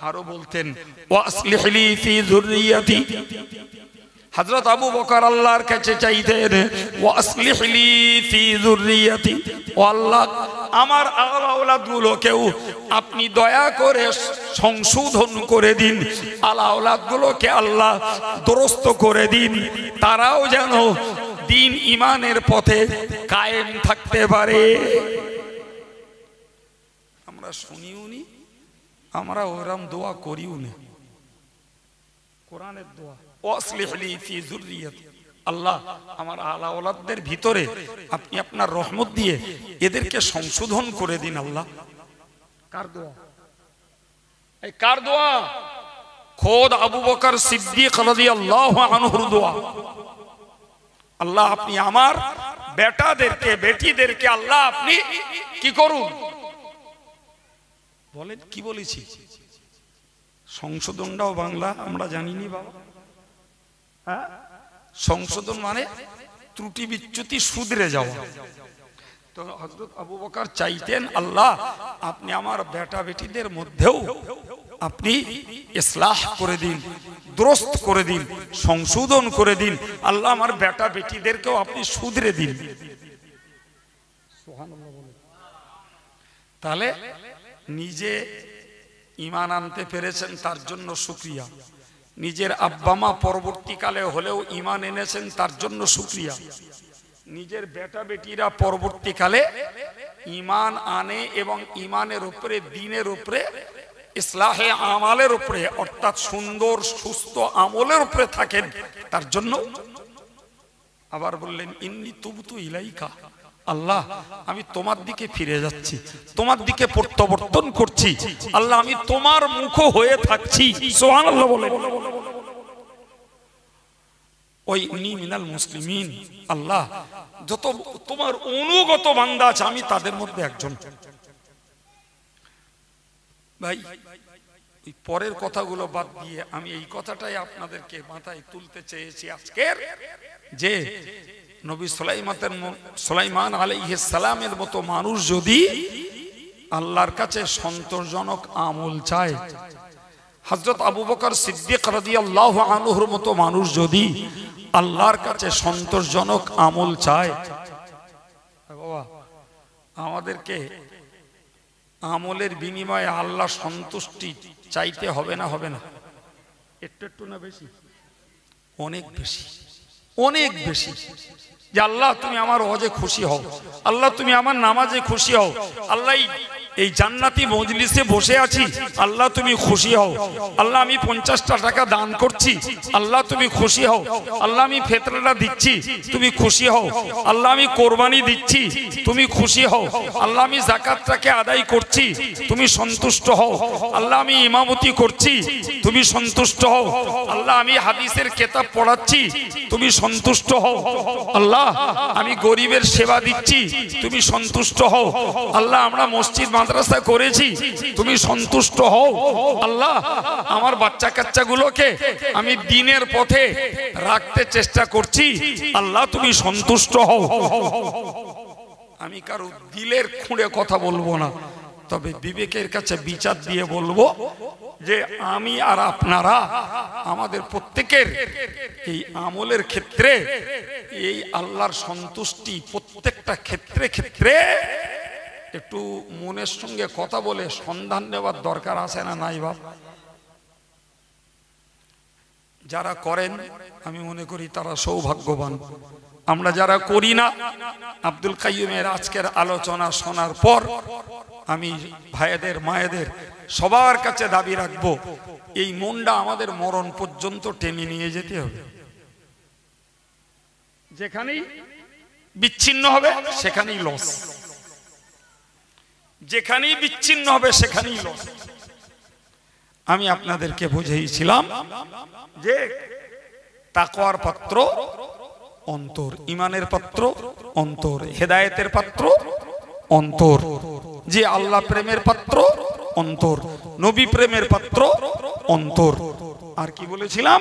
আরো বলতেন, ওয়াসলিহ লি ফি যুররিয়াতি। হযরত আবু বকর আল্লাহর কাছে চাইতেন, ওয়াসলিহ লি ফি যুররিয়াতি, ও আল্লাহ আমার আওলাদগুলোকেও আপনি দয়া করে সংশোধন করে দিন, আওলাদগুলোকে আল্লাহ দুরস্ত করে দিন, তারাও যেন দিন ঈমানের পথে কায়েম থাকতে পারে। আমরা শুনিও নি, আমরা ওরকম দোয়া করিও না। কোরআনের দোয়া, ওয়াসলিহ লি ফি যুররিয়াতি, আল্লাহ আমার আওলাদদের ভিতরে আপনি আপনার রহমত দিয়ে এদেরকে সংশোধন করে দিন। আল্লাহ কার দোয়া? এই কার দোয়া? খোদ আবু বকর সিদ্দিক রাদিয়াল্লাহু আনহুর দোয়া। আল্লাহ আপনি আমার বেটাদেরকে বেটিদেরকে আল্লাহ আপনি কি করুন? বলেন কি বলেছি? সংশোধনটাও বাংলা আমরা জানিনি বাবা। হ্যাঁ, সংশোধন মানে ত্রুটি বিচ্যুতি শুধরে যাওয়া। তো হযরত আবু বকর চাইতেন, আল্লাহ আপনি আমার বেটা বেটিদের মধ্যেও আপনি ইসলাহ করে দিন, দুরস্ত করে দিন, সংশোধন করে দিন। আল্লাহ আমার বেটা বেটিদেরকেও আপনি শুধরে দিন। সুবহানাল্লাহ বলেন। তাহলে নিজে ঈমান আনতে পেরেছেন তার জন্য শুকরিয়া, নিজের আব্বা মা পরবর্তীকালে হলেও ঈমান এনেছেন তার জন্য শুকরিয়া, নিজের বেটা বেটিরা পরবর্তীকালে ঈমান আনে এবং ঈমানের উপরে দ্বীনের উপরে ইসলাহে আমালের উপরে অর্থাৎ সুন্দর সুস্থ আমলের উপরে থাকেন তার জন্য। আবার বললেন, ইন্নী তুবতু ইলাইকা, আল্লাহ আমি তোমার দিকে ফিরে যাচ্ছি, তোমার দিকে প্রত্যাবর্তন করছি, আল্লাহ আমি তোমার মুখ হয়ে থাকছি। সুবহানাল্লাহ বলেন। ওই ইন্নী মিনাল মুসলিমিন, আল্লাহ যত তোমার অনুগত বান্দা আছে আমি তাদের মধ্যে একজন। ভাই ওই পরের কথাগুলো বাদ দিয়ে আমি এই কথাটাই আপনাদেরকে মাথায় তুলতে চেয়েছি আজকের, যে নবী সুলাইমান আলাইহিস সালামের মতো মানুষ যদি আল্লাহর কাছে সন্তোষজনক আমল চায়, হযরত আবু বকর সিদ্দিক রাদিয়াল্লাহু আনহুর মতো মানুষ যদি আল্লাহর কাছে সন্তোষজনক আমল চায়, বাবা আমাদেরকে আমলের বিনিময়ে আল্লাহ সন্তুষ্টি চাইতে হবে না? হবে না? একটু না বেশি? অনেক বেশি, অনেক বেশি। যে আল্লাহ তুমি আমার হজে খুশি হও, আল্লাহ তুমি আমার নামাজে খুশি হও, আল্লাহ এই জান্নাতি মজলিসে বসে আছি, আল্লাহ তুমি খুশি হও, আল্লাহ আমি 50টা টাকা দান করছি, আল্লাহ তুমি খুশি হও, আল্লাহ আমি ফিতরাটা দিচ্ছি, তুমি খুশি হও, আল্লাহ আমি কোরবানি দিচ্ছি, তুমি খুশি হও, আল্লাহ আমি যাকাতটাকে আদায় করছি, তুমি সন্তুষ্ট হও, আল্লাহ আমি ইমামতি করছি, তুমি সন্তুষ্ট হও, আল্লাহ আমি হাদিসের কিতাব পড়াচ্ছি, তুমি সন্তুষ্ট হও, আল্লাহ আমি গরিবের সেবা দিচ্ছি, তুমি সন্তুষ্ট হও, আল্লাহ আমরা মসজিদ মাদ্রাসা করেছি, তুমি সন্তুষ্ট হও, আল্লাহ আমার বাচ্চা কাচ্চাগুলোকে আমি দ্বীনের পথে রাখতে চেষ্টা করছি, আল্লাহ তুমি সন্তুষ্ট হও। আমি কারো দিলের খুঁড়ে কথা বলবো না, তবে বিবেকের কাছে বিচার দিয়ে বলবো যে আমি আর আপনারা আমাদের প্রত্যেকের এই আমলের ক্ষেত্রে এই আল্লাহর সন্তুষ্টি প্রত্যেকটা ক্ষেত্রে ক্ষেত্রে একটু মনের সঙ্গে কথা বলে সন্ধান নেওয়ার দরকার আছে না নাই বাপ? যারা করেন আমি মনে করি তারা সৌভাগ্যবান। আমরা যারা করি না, আব্দুল কাইয়ুমের আজকের আলোচনা শোনার পর আমি ভাইদের মায়েদের সবার কাছে দাবি রাখবো, এই মনটা আমাদের মরণ পর্যন্ত টেনে নিয়ে যেতে হবে। যেখানেই বিচ্ছিন্ন হবে সেখানেই লস, যেখানেই বিচ্ছিন্ন হবে সেখানেই লস। আমি আপনাদেরকে বুঝিয়েছিলাম যে তাকওয়ার পাত্র অন্তর, ইমানের পাত্র অন্তর, হেদায়েতের পাত্র অন্তর, যে আল্লাহ প্রেমের পাত্র অন্তর, নবী প্রেমের পাত্র অন্তর। আর কি বলেছিলাম?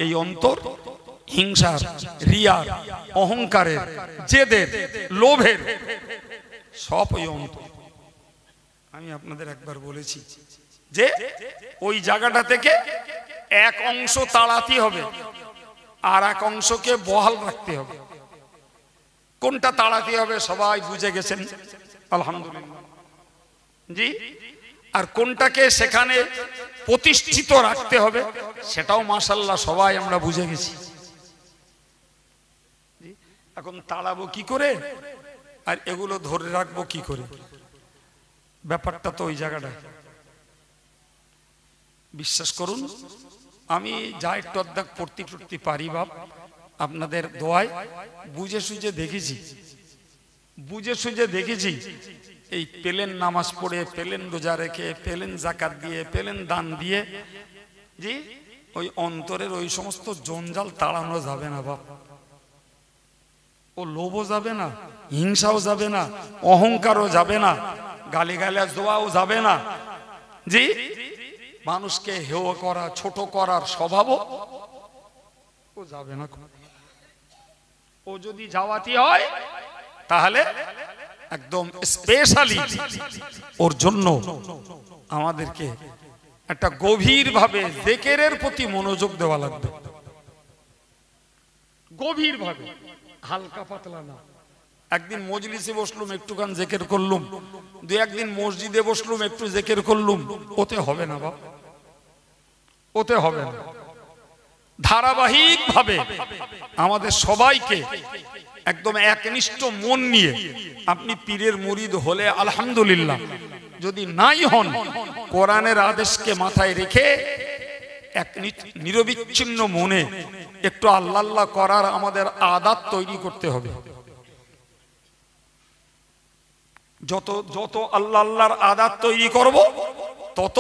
এই অন্তর হিংসার, রিয়ার, অহংকারের, জেদের, লোভের সব ওই অন্তর। আমি আপনাদের একবার বলেছি যে ওই জায়গাটা থেকে এক অংশ তাড়াতে হবে আর এক অংশকে বহাল রাখতে হবে। কোনটা তাড়াতে হবে সবাই বুঝে গেছেন আলহামদুলিল্লাহ, জি। আর কোনটাকে সেখানে প্রতিষ্ঠিত রাখতে হবে সেটাও মাশাআল্লাহ সবাই আমরা বুঝে গেছি। এখন তাড়াবো কি করে আর এগুলো ধরে রাখবো কি করে? ব্যাপারটা তো ওই জায়গাটায়। বিশ্বাস করুন, আমি যা একটু অর্ধেক পড়তে পারি বাপ, আপনাদের দোয়ায় বুঝে সুঝে দেখেছি, বুঝে সুঝে দেখেছি। এই পেলেন নামাজ পড়ে, পেলেন রোজা রেখে, পেলেন যাকাত দিয়ে, পেলেন দান দিয়ে, জি, ওই অন্তরের ওই সমস্ত জঞ্জাল তাড়ানো যাবে না বাপ। ও লোভও যাবে না, হিংসাও যাবে না, অহংকারও যাবে না, গালিগালাজ দোয়াও যাবে না, জি। মানুষকে হেয় করা, ছোট করার স্বভাবও ও যাবে না। ও যদি যাওয়াতি হয় তাহলে একদম স্পেশালি ওর জন্য আমাদেরকে একটা গভীরভাবে জিকিরের প্রতি মনোযোগ দেওয়া লাগবে। গভীরভাবে, হালকা পাতলা না। একদিন মজলিসে বসলুম একটুখান জিকির করলুম, দুই একদিন মসজিদে বসলুম একটু জিকির করলুম, ওতে হবে না বাপ, ওতে হবে না। ধারাবাহিক ভাবে আমাদের সবাইকে একদম একনিষ্ঠ মন নিয়ে, আপনি পীরের মুরিদ হলে আলহামদুলিল্লাহ, যদি নাই হন কোরআনের আদেশকে মাথায় রেখে এক নিরবিচ্ছিন্ন মনে একটু আল্লাহ আল্লাহ করার আমাদের আদাত তৈরি করতে হবে। যত যত আল্লাহ আল্লাহর আদাত তৈরি করব তত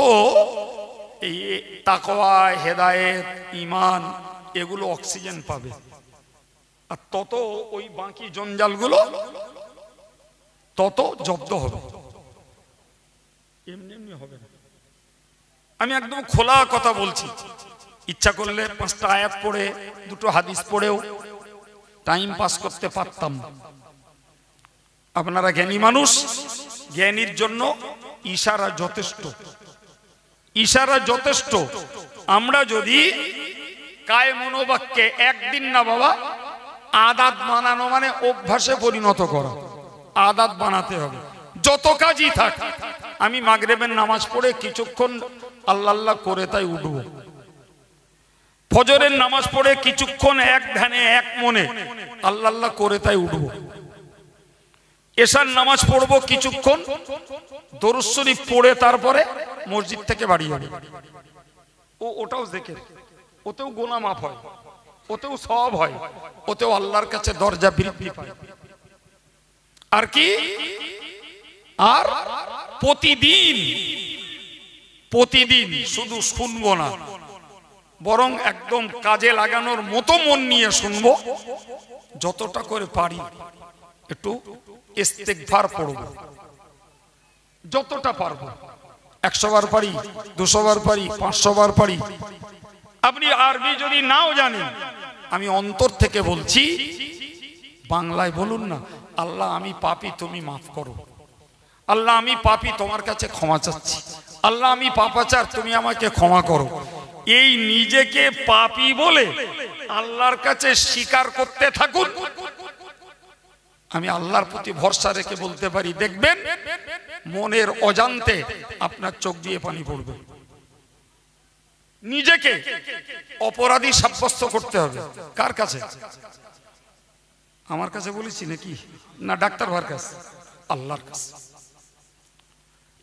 এই তাকওয়া, হেদায়েত, ঈমান এগুলো অক্সিজেন পাবে, আর তত ওই বাকি জঞ্জালগুলো তত জব্দ হবে। এমনি এমনি হবে না, আমি একদম খোলা কথা বলছি, ইচ্ছা করলে 5টা আয়াত পড়ে 2টো হাদিস পড়েও টাইম পাস করতে পারতাম। আপনারা জ্ঞানী মানুষ, জ্ঞানীর জন্য ইশারা যথেষ্ট, ইশারা যথেষ্ট। আমরা যদি কায় মনোবাক্যে একদিন না বাবা, আদাত বানানো মানে অভ্যাসে পরিণত করা, আদাত বানাতে হবে। যত কাজই থাক, আমি মাগরিবের নামাজ পড়ে কিছুক্ষণ আল্লাহ আল্লাহ করে তাই উঠব, ফজরের নামাজ পড়ে কিছুক্ষণ এক ধ্যানে এক মনে আল্লাহ আল্লাহ করে তাই উঠব, এশার নামাজ পড়বো কিছুক্ষণ, দরুদ শরীফ পড়ে তারপরে মসজিদ থেকে বাড়ি যাবে। ওটাও জিকির, ওতেও গুনাহ মাফ হয়, ওতেও সওয়াব হয়, ওতেও আল্লাহর কাছে দরজা বৃদ্ধি পায়। আর কি, আর প্রতিদিন প্রতিদিন শুধু শুনবো না, বরং একদম কাজে লাগানোর মতো মন নিয়ে শুনবো। যতটা করে পারি একটু ইস্তেগফার পড়ব, যতটা পারবো। 100 বার পারি, 200 বার পারি, 500 বার পারি। আপনি আরবি যদি নাও জানেন, আমি অন্তর থেকে বলছি, বাংলায় বলুন না, আল্লাহ আমি পাপী, তুমি মাফ করো। আল্লাহ আমি পাপী, তোমার কাছে ক্ষমা চাচ্ছি। আল্লাহ আমি পাপাচার, তুমি আমাকে ক্ষমা করো। এই নিজেকে পাপী বলে আল্লাহর কাছে স্বীকার করতে থাকুন। আমি আল্লাহর প্রতি ভরসা রেখে বলতে পারি, দেখবেন মনের অজান্তে আপনার চোখ দিয়ে পানি পড়বে। নিজেকে অপরাধী সাব্যস্ত করতে হবে। কার কাছে? আমার কাছে বলেছি নাকি, না ডাক্তার ভাইয়ের কাছে? আল্লাহর কাছে।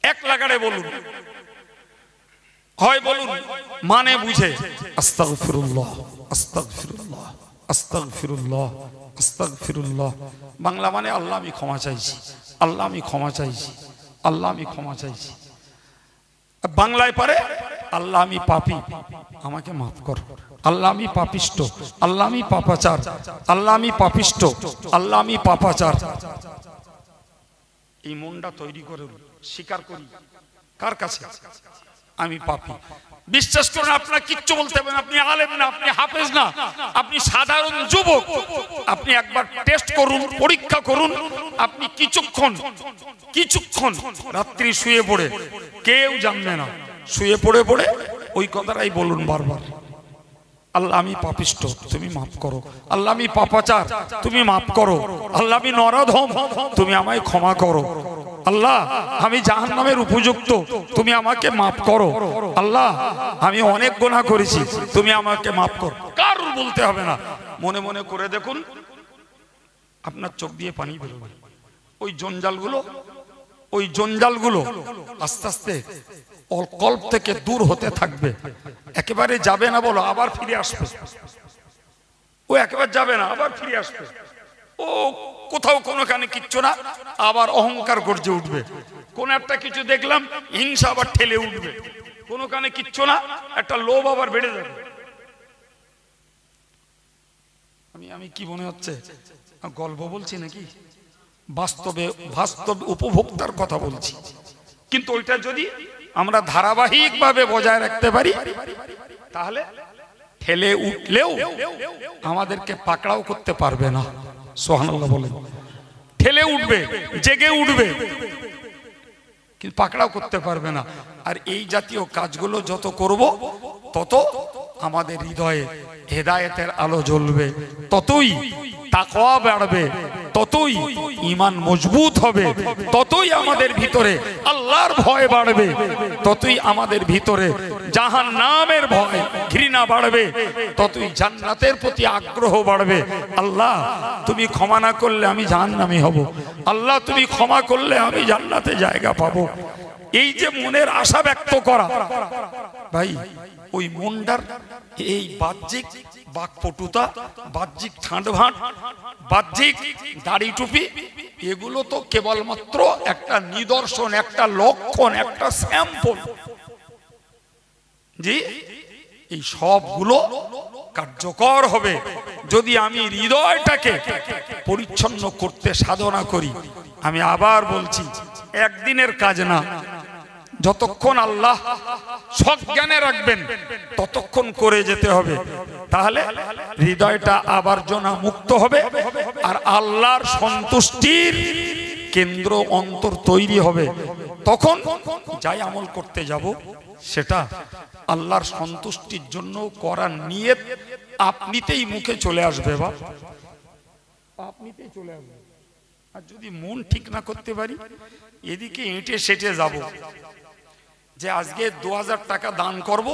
এক লাগাড়ে বলুন, হয় বলুন মানে বুঝে, আস্তাগফিরুল্লাহ আস্তাগফিরুল্লাহ আস্তাগফিরুল্লাহ আস্তাগফিরুল্লাহ। বাংলা মানে আল্লাহ আমি ক্ষমা চাইছি, আল্লাহ আমি ক্ষমা চাইছি, আল্লাহ আমি ক্ষমা চাইছি। বাংলায় পারে, আল্লাহ আমি পাপী, আমাকে মাফ করো। আল্লাহ আমি পাপিষ্ট, আল্লাহ আমি পাপাচার, আল্লাহ আমি পাপিষ্ট, আল্লাহ আমি পাপাচার। এই মনটা তৈরি করে স্বীকার করি। কার কাছে? আমি পাপী। বিশ্বাস করুন, আপনার কিচ্ছু বলতে হবে না। আপনি আলেম না, আপনি হাফেজ না, আপনি সাধারণ যুবক। আপনি একবার টেস্ট করুন, পরীক্ষা করুন। আপনি কিছুক্ষণ রাত্রি শুয়ে পড়ে, কেউ জানবে না, শুয়ে পড়ে পড়ে ওই কথাটাই বলুন বারবার, আল্লাহ আমি পাপিষ্ট, তুমি মাফ করো। আল্লাহ আমি পাপাচার, তুমি মাফ করো। আল্লাহ আমি নরাধম, তুমি আমায় ক্ষমা করো। আল্লাহ আমি জাহান্নামের উপযুক্ত, তুমি আমাকে মাফ করো। আল্লাহ আমি অনেক গুনাহ করেছি, তুমি আমাকে মাফ করো। কারুর বলতে হবে না, মনে মনে করে দেখুন, আপনার চোখ দিয়ে পানি বেরোবে। ওই জঞ্জালগুলো আস্তে আস্তে কল্প থেকে দূর হতে থাকবে। একেবারে যাবে না বলো, আবার ফিরে আসবে। ও একেবারে যাবে না, আবার ফিরে আসবে। ও কোথাও কোনোখানে কিচ্ছু না, আবার অহংকার গর্জে উঠবে। কোন একটা কিছু দেখলাম, হিংসা আবার ঠেলে উঠবে। কোনোখানে কিচ্ছু না, একটা লোভ আবার বেড়ে যাবে। আমি কি মনে হচ্ছে গল্প বলছি নাকি? বাস্তব উপভোক্তার কথা বলছি। কিন্তু ওইটা যদি আমরা ধারাবাহিকভাবে বজায় রাখতে পারি, তাহলে ঠেলে উঠলেও আমাদেরকে পাকড়াও করতে পারবে না। সুবহানাল্লাহ বলেন। ঠেলে উঠবে, জেগে উঠবে, কিন্তু পাকড়াও করতে পারবে না। আর এই জাতীয় কাজগুলো যত করব, তত আমাদের হৃদয়ে হেদায়েতের আলো জ্বলবে, ততই তাকওয়া বাড়বে, ততই ঈমান মজবুত হবে, ততই আমাদের ভিতরে আল্লাহর ভয় বাড়বে, ততই আমাদের ভিতরে জাহান্নামের ভয় ঘৃণা বাড়বে, ততই জান্নাতের প্রতি আগ্রহ বাড়বে। আল্লাহ তুমি ক্ষমা না করলে আমি জাহান্নামী হব, আল্লাহ তুমি ক্ষমা করলে আমি জান্নাতে জায়গা পাবো। এই যে মনের আশা ব্যক্ত করা, ভাই ওই মনটার এই বাহ্যিক বাকপটুতা, বাহ্যিক ঠাঁটভাঁট, বাহ্যিক দাড়ি টুপি, এগুলো তো কেবলমাত্র একটা নিদর্শন, একটা লক্ষণ, একটা স্যাম্পল। জি, এই সবগুলো কার্যকর হবে যদি আমি হৃদয়টাকে পরিচ্ছন্ন করতে সাধনা করি। আমি আবার বলছি, একদিনের কাজ না, যতক্ষণ আল্লাহ সজ্ঞানে রাখবেন ততক্ষণ করে যেতে হবে, তাহলে হৃদয়টা আবর্জনা মুক্ত হবে আর আল্লাহর সন্তুষ্টির কেন্দ্র অন্তর তৈরি হবে। তখন যাই আমল করতে যাব সেটা আল্লাহর সন্তুষ্টির জন্য করার নিয়ত আপনিতেই মুখে চলে আসবে, বা আপনিতেই চলে আসবে। আর যদি মন ঠিক না করতে পারি, এদিকে এঁটে সেটে যাব যে আজকে 2000 টাকা দান করব,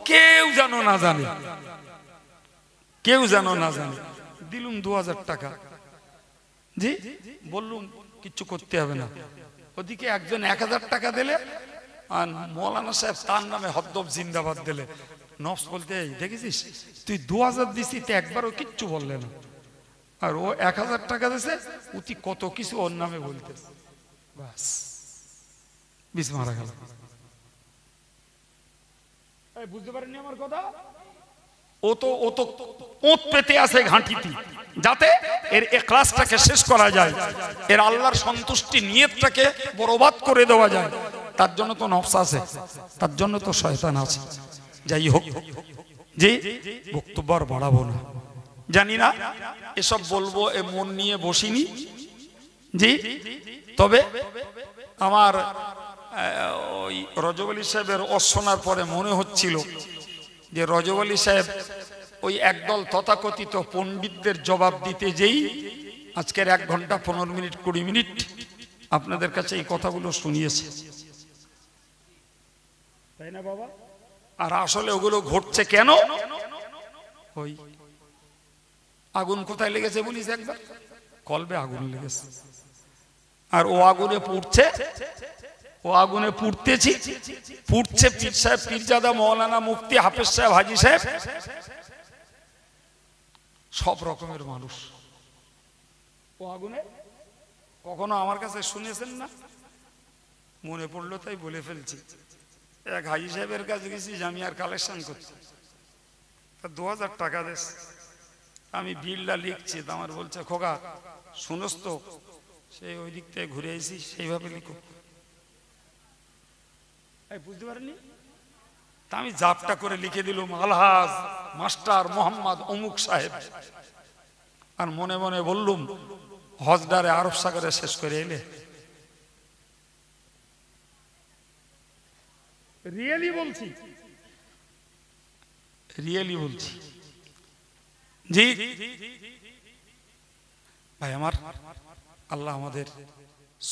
কেউ যেন না জানে, কেউ যেন না জানে, দিলুম 2000 টাকা, জি বললুম কিচ্ছু করতে হবে না। ওদিকে একজন 1000 টাকা দিলে আর মৌলানা সাহেব তার নামে হদ্দব জিন্দাবাদ দিলে, নফস বলতে দেখেছিস তুই 2000 দিছি, তো একবারও কিচ্ছু বললে না, আর ও 1000 টাকা দিছে, উতি কত কিছু ওর নামে বলতেছে, বাস বিষ মারা গেল। বুঝতে পারেননি আমার কথা? ও তো ওত পেতে আছে ঘাঁটিতে, যাতে এর ইখলাসটাকে শেষ করা যায়, এর আল্লাহর সন্তুষ্টি নিয়তটাকে বরবাদ করে দেওয়া যায়। তার জন্য তো নফস আছে, তার জন্য তো শয়তান আছে। যাই হোক, যে বক্তব্য আর বাড়াবো না, জানি না এসব বলবো এ মন নিয়ে বসিনি, জি। তবে আমার ওই রজব আলী সাহেবের অশোনার পরে মনে হচ্ছিল যে রজব আলী সাহেব ওই একদল তথাকথিত পণ্ডিতদের জবাব দিতে যেই আজকের 1 ঘন্টা 15 মিনিট 20 মিনিট আপনাদের কাছে এই কথাগুলো শুনিয়েছে, তাই না বাবা? আর আসলে ওগুলো ঘটছে কেন? ওই আগুন কোথায় লেগেছে বলিস একবার? কলবে আগুন লেগেছে, আর ও আগুনে পুড়ছে, ও আগুনে পুড়তেছি, পুড়ছে পীর সাহেব, পীরজাদা, মৌলানা, মুফতি, হাফেজ সাহেব, হাজি সাহেব, সব রকমের মানুষ ও আগুনে। কখনো আমার কাছে শুনেছেন না? মনে পড়লো তাই বলে ফেলছি। এক হাজি সাহেবের কাছে গেছি জামিয়ার কালেকশন করতে, 2000 টাকা দেশ, আমি বিলটা লিখছি, আমার বলছে খোকা শুনোস তো, সেই ওই দিক থেকে ঘুরে এসেছি, সেইভাবে লিখো। বুঝতে পারেননি? তা আমি জাপটা করে লিখে দিলাম আলহাজ মাস্টার মোহাম্মদ অমুক সাহেব, আর মনে মনে বললুম হজদারে আরব সাগরে শেষ করে এলে। রিয়েলি বলছি, রিয়েলি বলছি, জি ভাই আমার, আল্লাহ আমাদের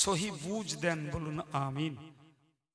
সহি বুঝ দেন, বলুন আমিন।